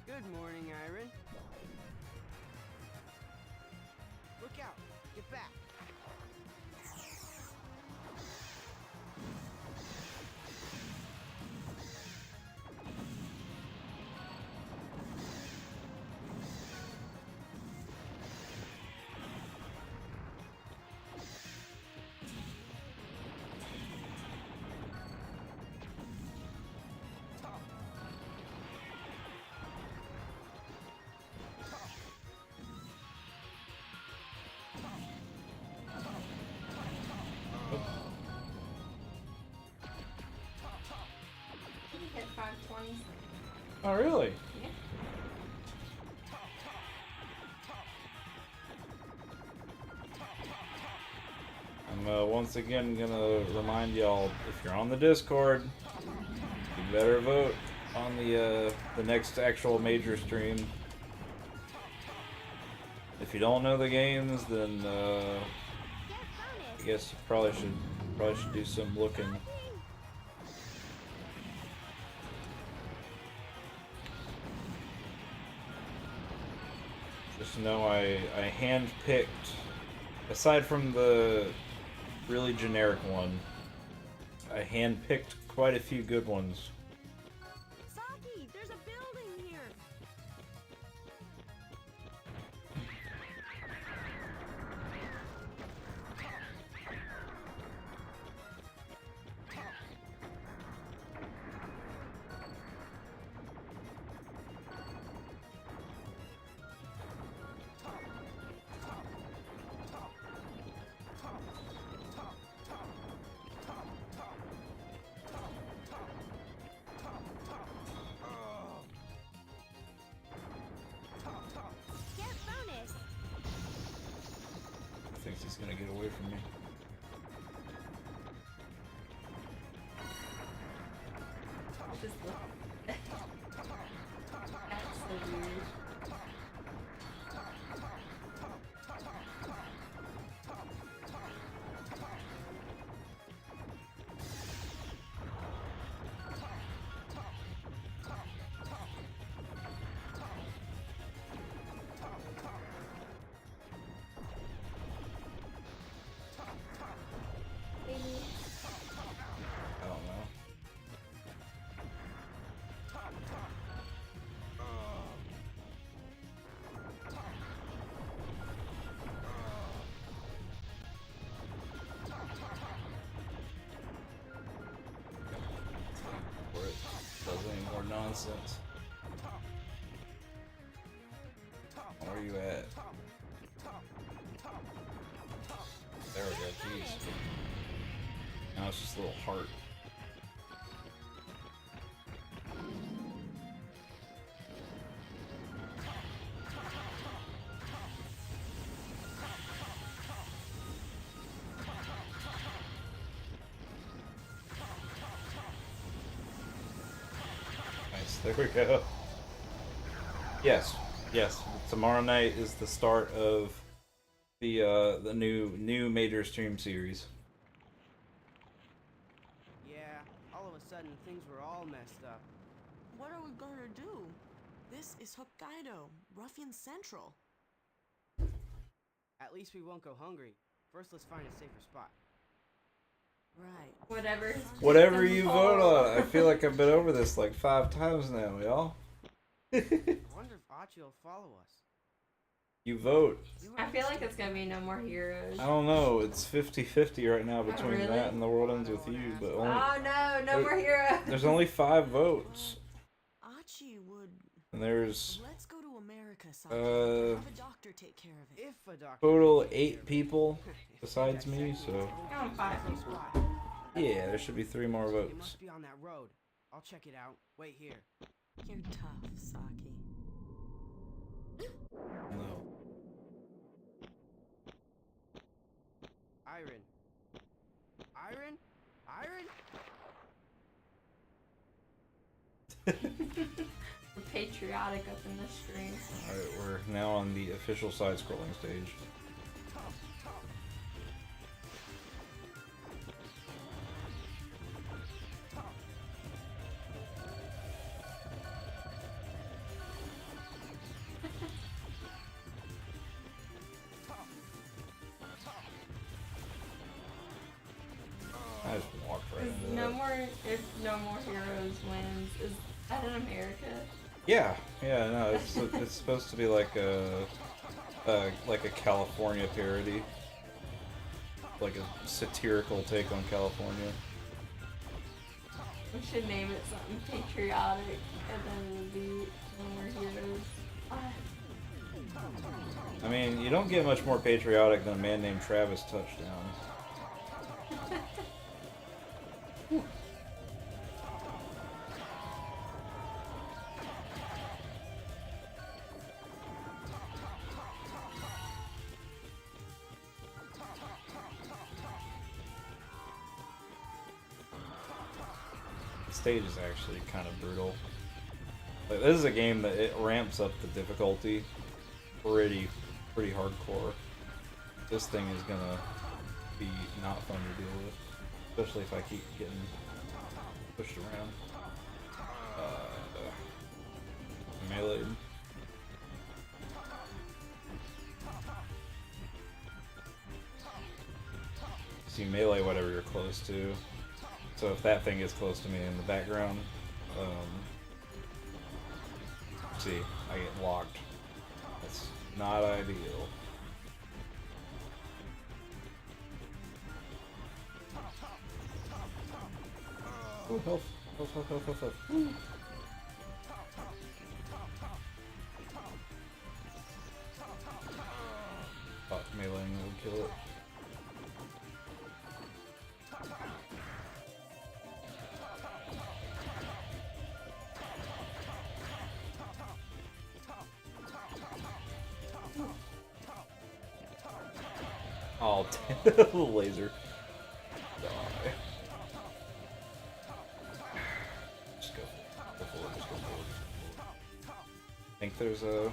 Good morning, Iron. Look out! Get back! Top. Oh, really? Yeah. I'm once again gonna remind y'all, if you're on the Discord, you better vote on the next actual major stream. If you don't know the games, then I guess you probably should do some looking. Just know I handpicked, aside from the really generic one, I handpicked quite a few good ones. Saki, there's a building here. Get bonus. He thinks he's gonna get away from me. Just look. That's so weird. I don't know. Before it does any more nonsense. Where are you at? There we go, jeez. Now it's just a little heart. Nice, there we go. Yes, yes. Tomorrow night is the start of the new major stream series. Yeah, all of a sudden things were all messed up. What are we gonna do? This is Hokkaido, Ruffian Central. At least we won't go hungry. First, let's find a safer spot. Right. Whatever you vote on. I feel like I've been over this like 5 times now, y'all. I wonder if Achi will follow us. You vote. I feel like it's gonna be No More Heroes. I don't know. It's 50-50 right now between really? that and The World Ends With You, but only, Oh no, No More Heroes. there's only 5 votes, Achi would. and there's Let's go to America, Saki. Uh, Have a doctor take care of it. If a doctor. total 8 people besides me, so I'm 5 people. yeah, there should be 3 more It votes. must be on that road. I'll check it out. Wait here. You're tough, Saki. No. Iron. Iron? Iron? We're patriotic up in this stream. Alright, we're now on the official side-scrolling stage. I just walked right Is into No that. More, if No More Heroes wins, is that in America? Yeah, no, it's supposed to be like a California parody, like a satirical take on California. We should name it something patriotic, and then it would be No More Heroes. I mean, you don't get much more patriotic than a man named Travis Touchdown. stage is actually kind of brutal. Like, this is a game that it ramps up the difficulty pretty hardcore. This thing is gonna be not fun to deal with, especially if I keep getting pushed around. Melee. So you melee whatever you're close to. So if that thing is close to me in the background, see, I get locked. That's not ideal. Ooh, health. Ooh. Thought meleeing would kill it. Oh, damn. Laser. Die. Just go forward, just go forward. I think there's a...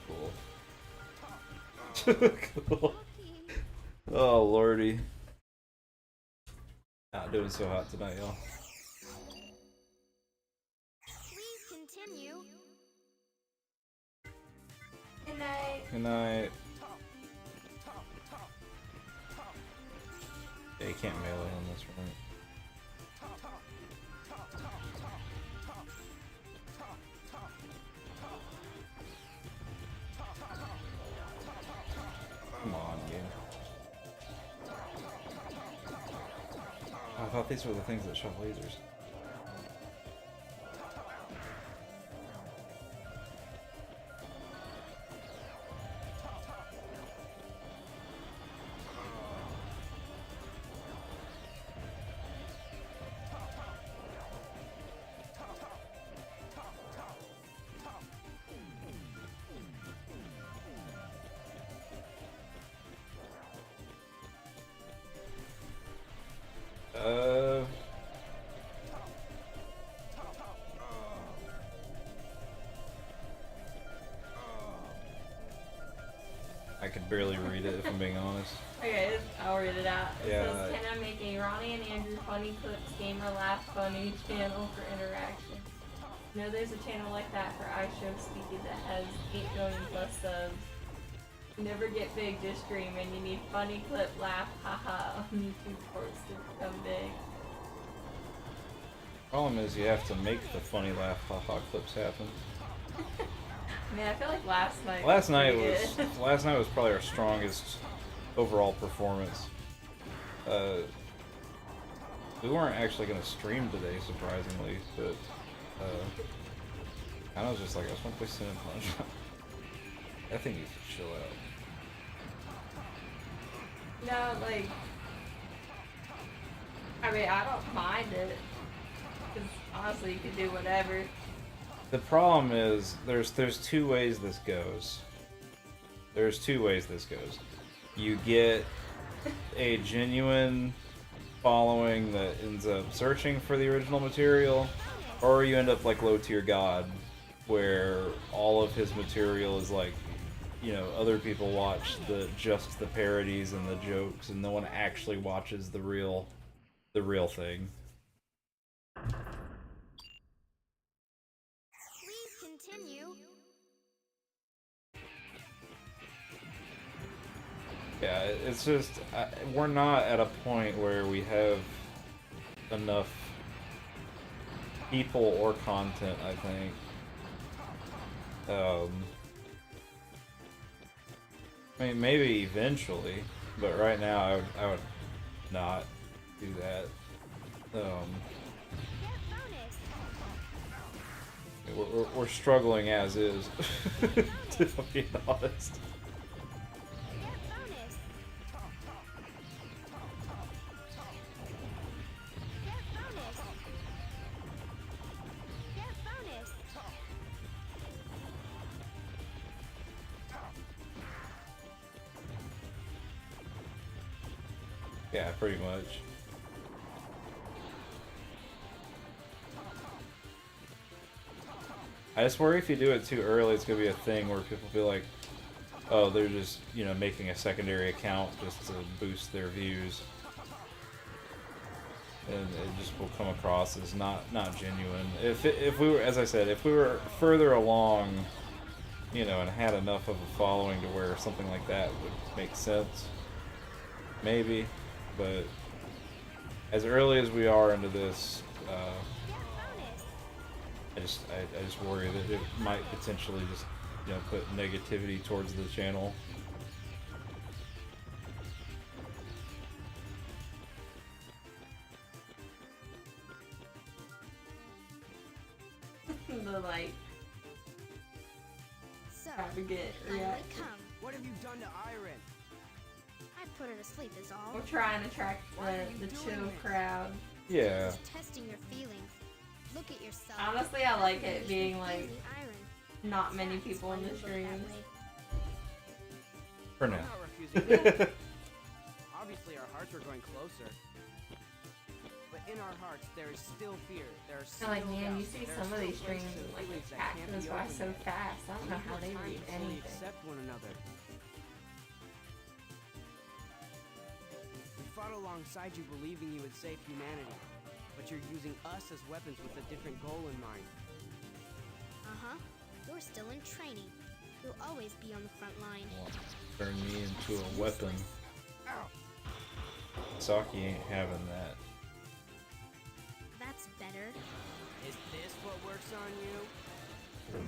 Cool. Cool. Oh, lordy. Not doing so hot tonight, y'all. Please continue. Good night. Good night. Yeah, you can't melee on this, right? Come on, game. I thought these were the things that shot lasers. I could barely read it if I'm being honest. Okay, I'll read it out. It Yeah. says, can I make a Ronnie and Andrew Funny Clips Gamer Laugh Funny channel for interaction? You know there's a channel like that for iShow Speaky that has 8 million plus subs. You never get big, just stream, and you need funny clip laugh haha on YouTube for it to become big. Problem is you have to make the funny laugh haha clips happen. I mean, I feel like last night Last night good. was probably our strongest overall performance. We weren't actually gonna stream today, surprisingly, but I was just like, I just want to play Sin and Punch. That thing needs to chill out. No, like, I mean, I don't mind it, because honestly, you can do whatever. The problem is, there's two ways this goes. There's two ways this goes. You get a genuine following that ends up searching for the original material, or you end up like Low Tier God, where all of his material is like, you know, other people watch just the parodies and the jokes, and no one actually watches the real thing. Please continue. Yeah, it's just, we're not at a point where we have enough people or content, I think. I mean, maybe eventually, but right now I would not do that. We're struggling as is, to be honest. Yeah, pretty much. I just worry if you do it too early, it's gonna be a thing where people feel like, oh, they're just, you know, making a secondary account just to boost their views. And it just will come across as not genuine. If we were, as I said, if we were further along, you know, and had enough of a following to where something like that would make sense, maybe. But as early as we are into this, I just worry that it might potentially just, you know, put negativity towards the channel. The like So, extravagant finally reaction. come. What have you done to Iron? I put her to sleep is all. We're trying to attract the chill crowd. Yeah. Just testing your feelings. Look at yourself. Honestly, I like it being like Using iron. not many That's people why in you the look that streams. way. For I'm now. not refusing that. Obviously, our hearts were going closer. But in our hearts, there is still fear. There are still I'm like, man, you doubts. see There some are of these still streams places and like feelings the that chat can't goes be by opened so yet. fast. I don't know how they We need read time to fully anything. accept one another. We fought alongside you, believing you would save humanity, but you're using us as weapons with a different goal in mind. Uh-huh. You're still in training. You'll always be on the front line. Turn me into a weapon. Ow! Saki ain't having that. That's better. Is this what works on you?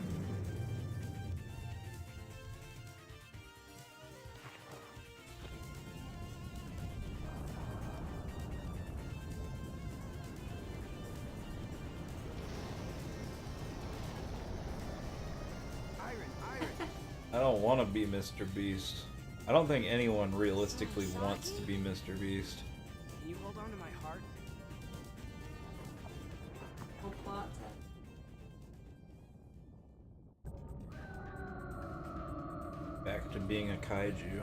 Iron! I don't want to be Mr. Beast. I don't think anyone realistically wants to be Mr. Beast. Can you hold on to my heart? Whole plot. Back to being a kaiju.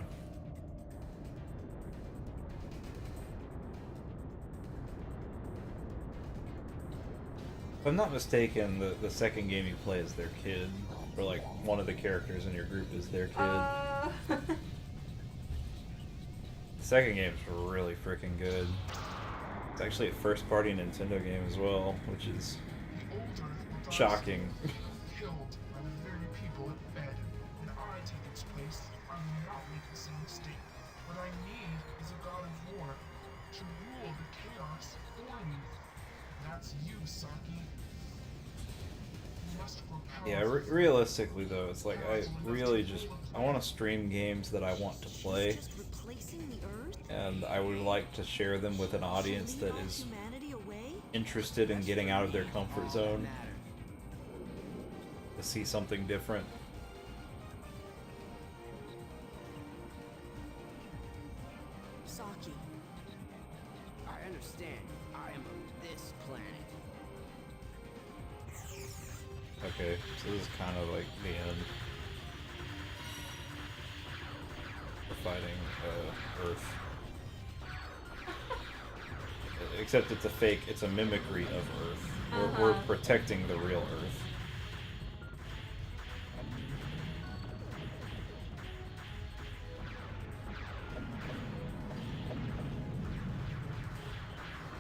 If I'm not mistaken, the second game you play is their kid. Or like one of the characters in your group is their kid. The second game's really freaking good. It's actually a first party Nintendo game as well, which is The older gods shocking. killed by the very people it fed. When I take its place, I will not make the same mistake. What I need is a god of war to rule the chaos for me. That's you, Saki. You must grow Yeah, powerful. realistically though, it's like I want to stream games that I want to play, Just replacing the Earth? and I would like to share them with an audience that Leading all is humanity away? interested in getting out of their comfort zone to see something different. Saki. I understand. I am of this planet. Okay, so this is kind of like the end. We're fighting Earth. Except it's a fake, it's a mimicry of Earth. We're protecting the real Earth.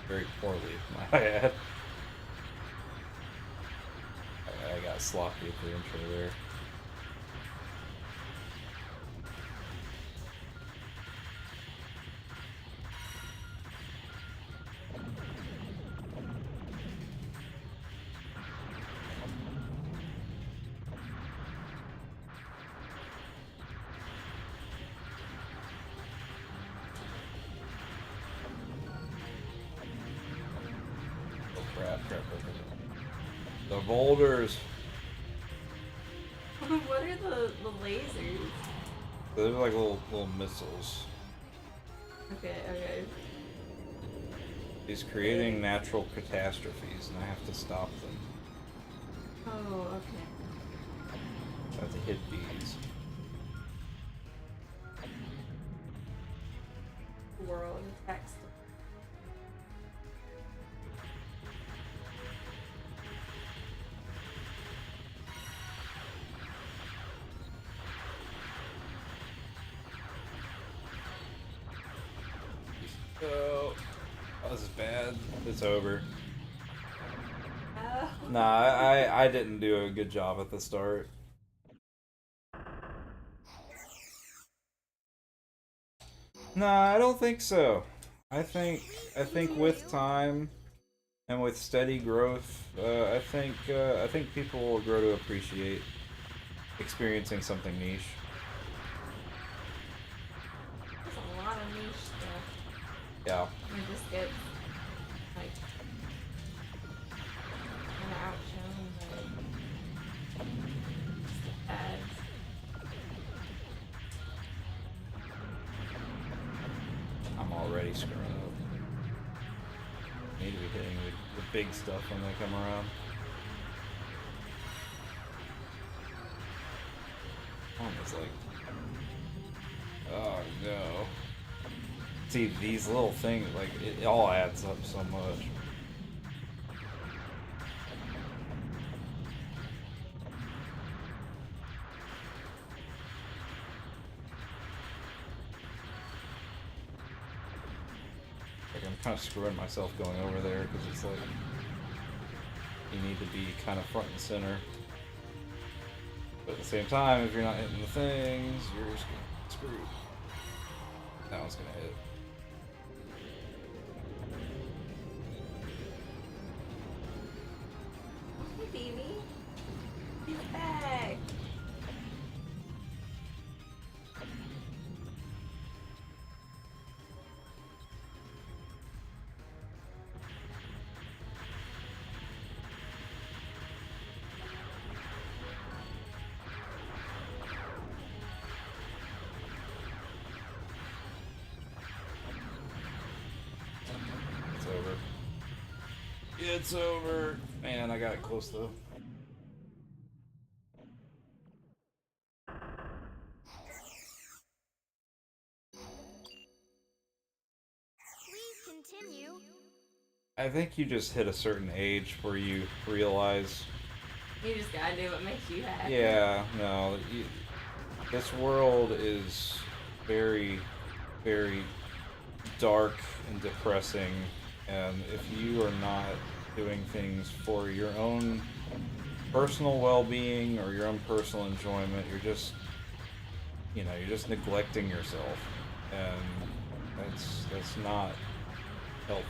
Very poorly, might I add. I got sloppy at the intro there. Oh crap. The boulders. What are the lasers? They're like little missiles. Okay. He's creating natural catastrophes, and I have to stop them. Oh, okay. I have to hit these. World text. this is bad. It's over. Oh. Nah, I didn't do a good job at the start. Nah, I don't think so. I think with time and with steady growth, I think people will grow to appreciate experiencing something niche. There's a lot of niche stuff. Yeah. It just gets like kind of outshone by just the ads. I'm already screwing up. Need to be hitting the big stuff when they come around. Almost like, oh no. See, these little things, like, it all adds up so much. Like, I'm kind of screwing myself going over there, because it's like, you need to be kind of front and center. But at the same time, if you're not hitting the things, you're just screwed. That one's gonna hit. Hey, baby. He's back. It's over. It's over. Man, I got it close though. Please continue. I think you just hit a certain age where you realize, You just gotta do what makes you happy. yeah, no, this world is very, very dark and depressing, and if you are not doing things for your own personal well-being or your own personal enjoyment, you're just, you're just neglecting yourself, and that's not healthy.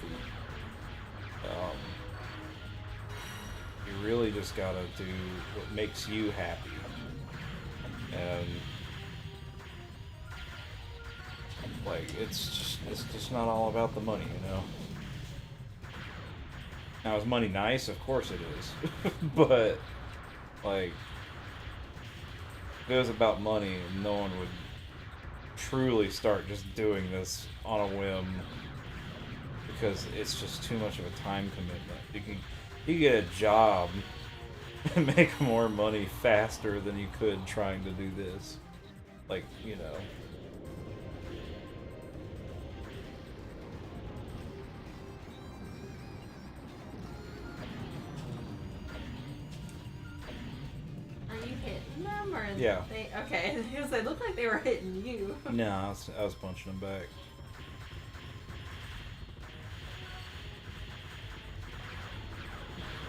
You really just gotta do what makes you happy, and like it's just not all about the money, Now, is money nice? Of course it is, but like if it was about money, no one would truly start just doing this on a whim, because it's just too much of a time commitment. You get a job and make more money faster than you could trying to do this. Like, Are you hitting them or Yeah. They, okay, because they look like they were hitting you. No, I was punching them back.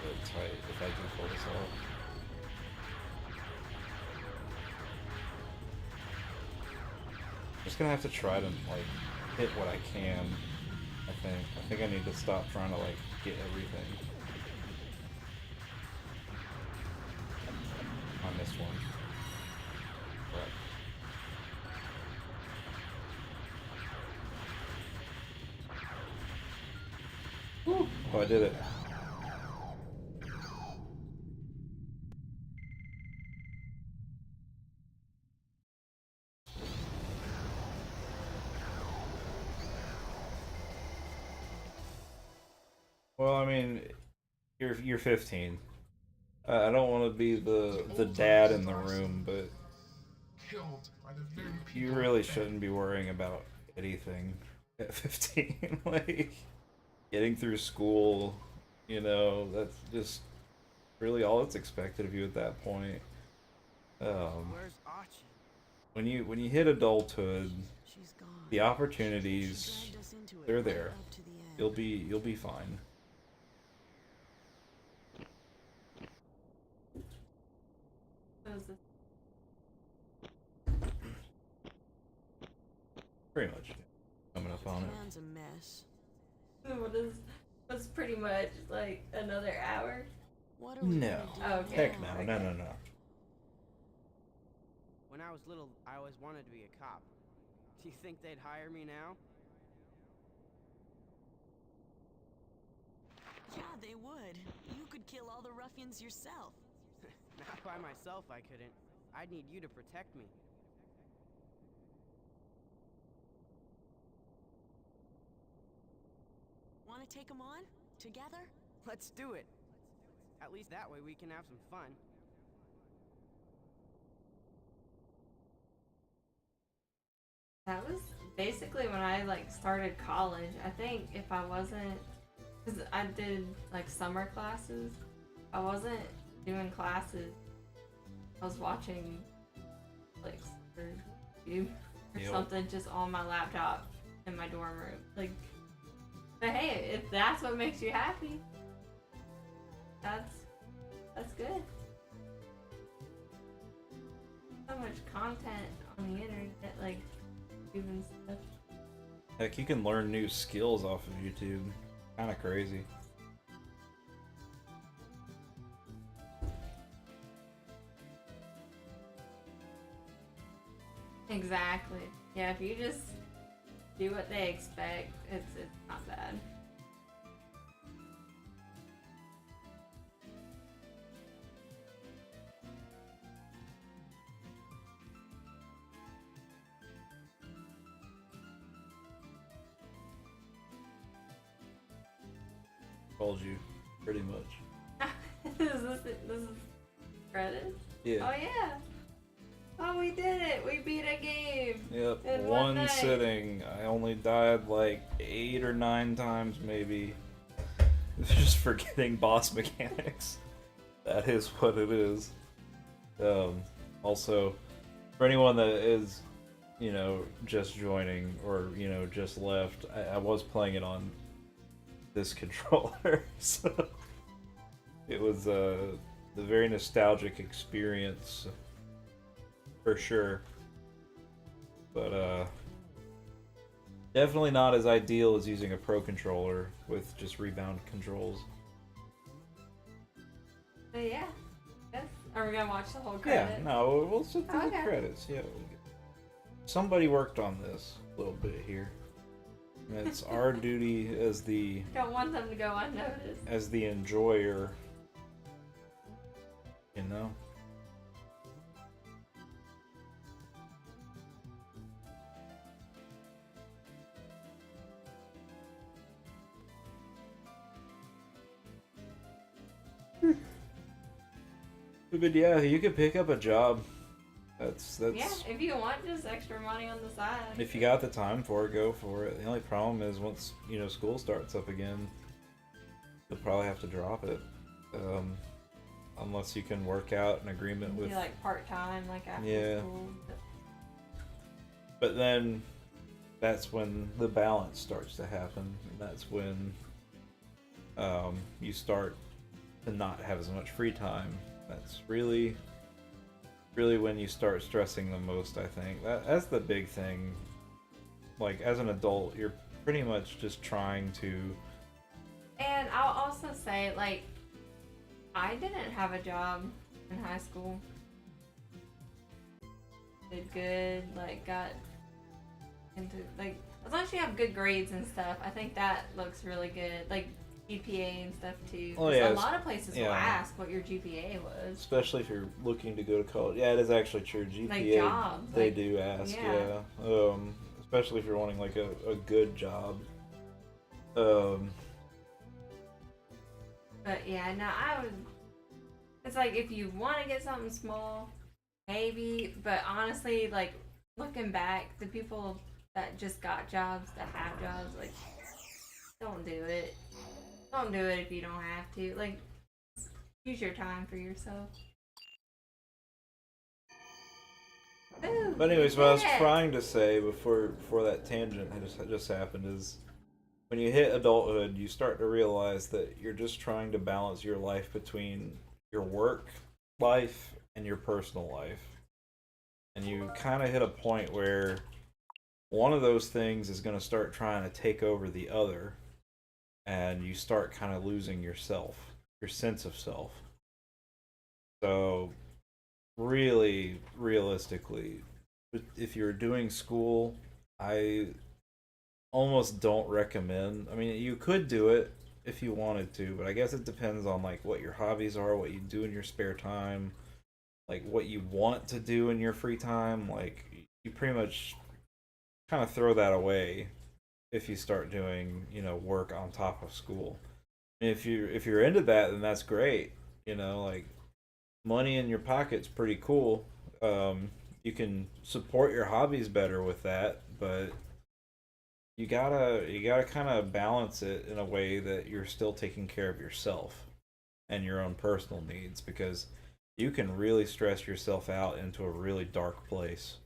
But tight if I do pull this off. I'm just gonna have to try to like hit what I can. I think I need to stop trying to like get everything. I missed one. Right. Woo. Oh, I did it. Well, I mean, you're 15. I don't want to be the dad in the room, but Killed by the very people you really shouldn't be worrying about anything at 15. Like getting through school, that's just really all that's expected of you at that point. Where's Archie? When you hit adulthood, She's gone. the opportunities, Dragged us into it they're right there. up to the You'll be fine. Pretty much coming up on it. Command's a mess. What's pretty much like another hour? What are we No. gonna do Okay. Heck no, Okay. no. When I was little, I always wanted to be a cop. Do you think they'd hire me now? Yeah, they would. You could kill all the ruffians yourself. Not by myself, I couldn't. I'd need you to protect me. Want to take them on? Together? Let's do it. At least that way we can have some fun. That was basically when I like started college. I think if I wasn't, because I did like summer classes, I wasn't doing classes. I was watching like or YouTube or Yep. something just on my laptop in my dorm room. Like, but hey, if that's what makes you happy, that's good. So much content on the internet, like even stuff. Heck, you can learn new skills off of YouTube. Kind of crazy. Exactly. Yeah, if you just do what they expect, it's not bad. Told you, pretty much. This is credits? Yeah. Oh yeah. Oh, we did it. We beat a game. Yep. In One night. sitting. I only died like 8 or 9 times, maybe. Just forgetting boss mechanics. That is what it is. Also, for anyone that is, just joining or just left, I was playing it on this controller, so it was the very nostalgic experience for sure, but definitely not as ideal as using a pro controller with just rebound controls. But yeah. Yes. Are we gonna watch the whole Yeah, credit? no, we'll sit through the Okay. credits. Yeah, somebody worked on this a little bit here. And it's our duty as the Don't want them to go unnoticed. enjoyer, you know. But yeah, you could pick up a job. That's Yeah, if you want just extra money on the side. if you got the time for it, go for it. The only problem is once school starts up again, you'll probably have to drop it, unless you can work out an agreement with. Be like part time, like after Yeah. school. But then, that's when the balance starts to happen. And that's when you start to not have as much free time. That's really when you start stressing the most, I think. That's the big thing. Like, as an adult, you're pretty much just trying to... And I'll also say, like, I didn't have a job in high school. Did good, like, got into, like, as long as you have good grades and stuff, I think that looks really good. Like, GPA and stuff, too. Oh, 'Cause yeah, a lot of places will yeah. ask what your GPA was. Especially if you're looking to go to college. Yeah, it is actually true. GPA, jobs, they like, do ask, yeah. yeah. Especially if you're wanting, like, a good job. But yeah, no, I would. It's like if you want to get something small, maybe. But honestly, like looking back, the people that just got jobs, that have jobs, like don't do it. Don't do it if you don't have to. Like use your time for yourself. But anyways, what I was yeah. trying to say before that tangent just happened is when you hit adulthood, you start to realize that you're just trying to balance your life between your work life and your personal life. And you kind of hit a point where one of those things is going to start trying to take over the other, and you start kind of losing yourself, your sense of self. So, really, realistically, if you're doing school, I almost don't recommend. I mean, you could do it if you wanted to, but I guess it depends on like what your hobbies are, what you do in your spare time, like what you want to do in your free time. Like you pretty much kind of throw that away if you start doing, work on top of school. And if you're into that, then that's great. Like money in your pocket's pretty cool. You can support your hobbies better with that, but you gotta kind of balance it in a way that you're still taking care of yourself and your own personal needs, because you can really stress yourself out into a really dark place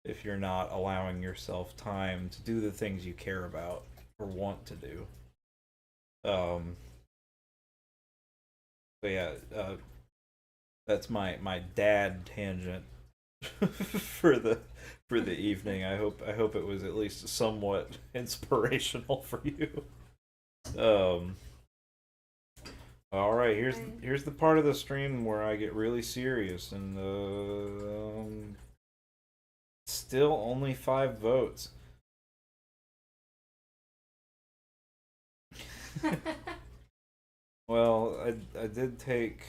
if you're not allowing yourself time to do the things you care about or want to do. So yeah, that's my dad tangent for the evening. I hope it was at least somewhat inspirational for you. All right, here's the part of the stream where I get really serious, and still only 5 votes. Well, I did take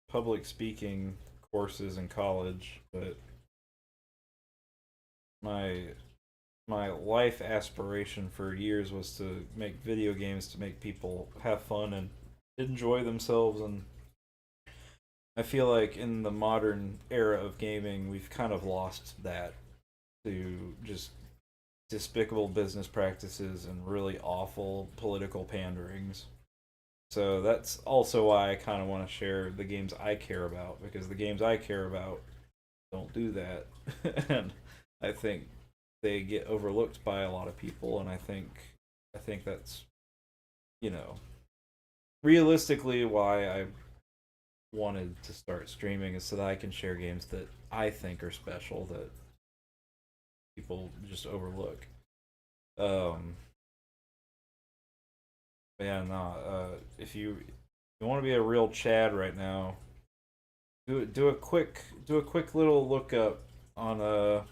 public speaking courses in college, but my life aspiration for years was to make video games to make people have fun and enjoy themselves, and I feel like in the modern era of gaming, we've kind of lost that to just despicable business practices and really awful political panderings. So that's also why I kind of want to share the games I care about, because the games I care about don't do that. And I think they get overlooked by a lot of people, and I think that's, realistically why I wanted to start streaming, is so that I can share games that I think are special that people just overlook. Yeah, no. If you want to be a real Chad right now, do a quick little look up on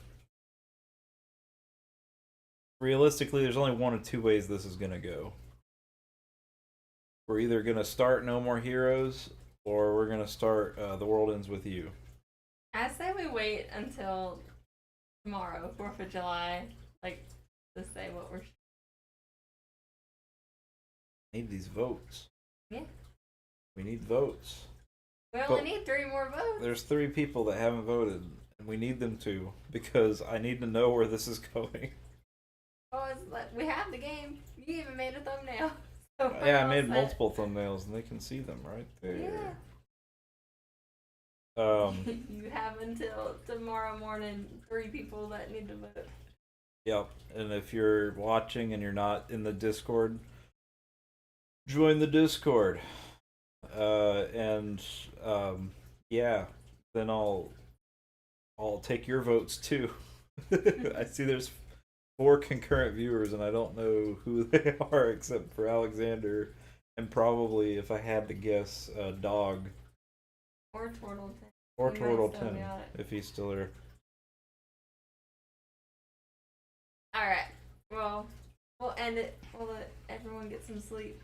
realistically, there's only one of two ways this is gonna go. We're either gonna start No More Heroes, or we're gonna start The World Ends With You. I say we wait until tomorrow, 4th of July, like, to say what we're... Need these votes. Yeah. We need votes. We only need 3 more votes. There's 3 people that haven't voted, and we need them to, because I need to know where this is going. Oh, we have the game. You even made a thumbnail. So yeah, I made multiple thumbnails, and they can see them right there. Yeah. You have until tomorrow morning 3 people that need to vote. Yep, and if you're watching and you're not in the Discord, join the Discord. Yeah, then I'll take your votes too. I see there's 4 concurrent viewers, and I don't know who they are except for Alexander, and probably, if I had to guess, Dog. Or Turtleton. Or Turtleton, if he's still there. Alright, well, we'll end it. We'll let everyone get some sleep.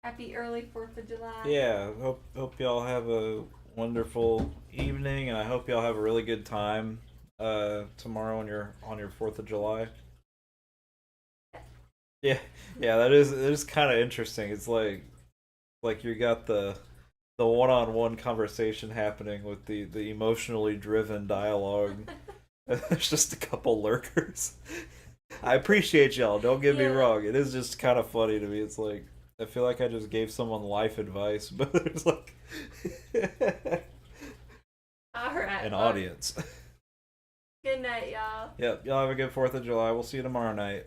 Happy early 4th of July. Yeah, hope y'all have a wonderful evening, and I hope y'all have a really good time tomorrow on your 4th of July. Yeah, that is kind of interesting. It's like you got the one-on-one conversation happening with the emotionally driven dialogue. There's just a couple lurkers. I appreciate y'all, don't get me wrong. It is just kind of funny to me. It's like, I feel like I just gave someone life advice, but there's like Alright, an audience. Good night. night, y'all. Yep, y'all have a good 4th of July. We'll see you tomorrow night.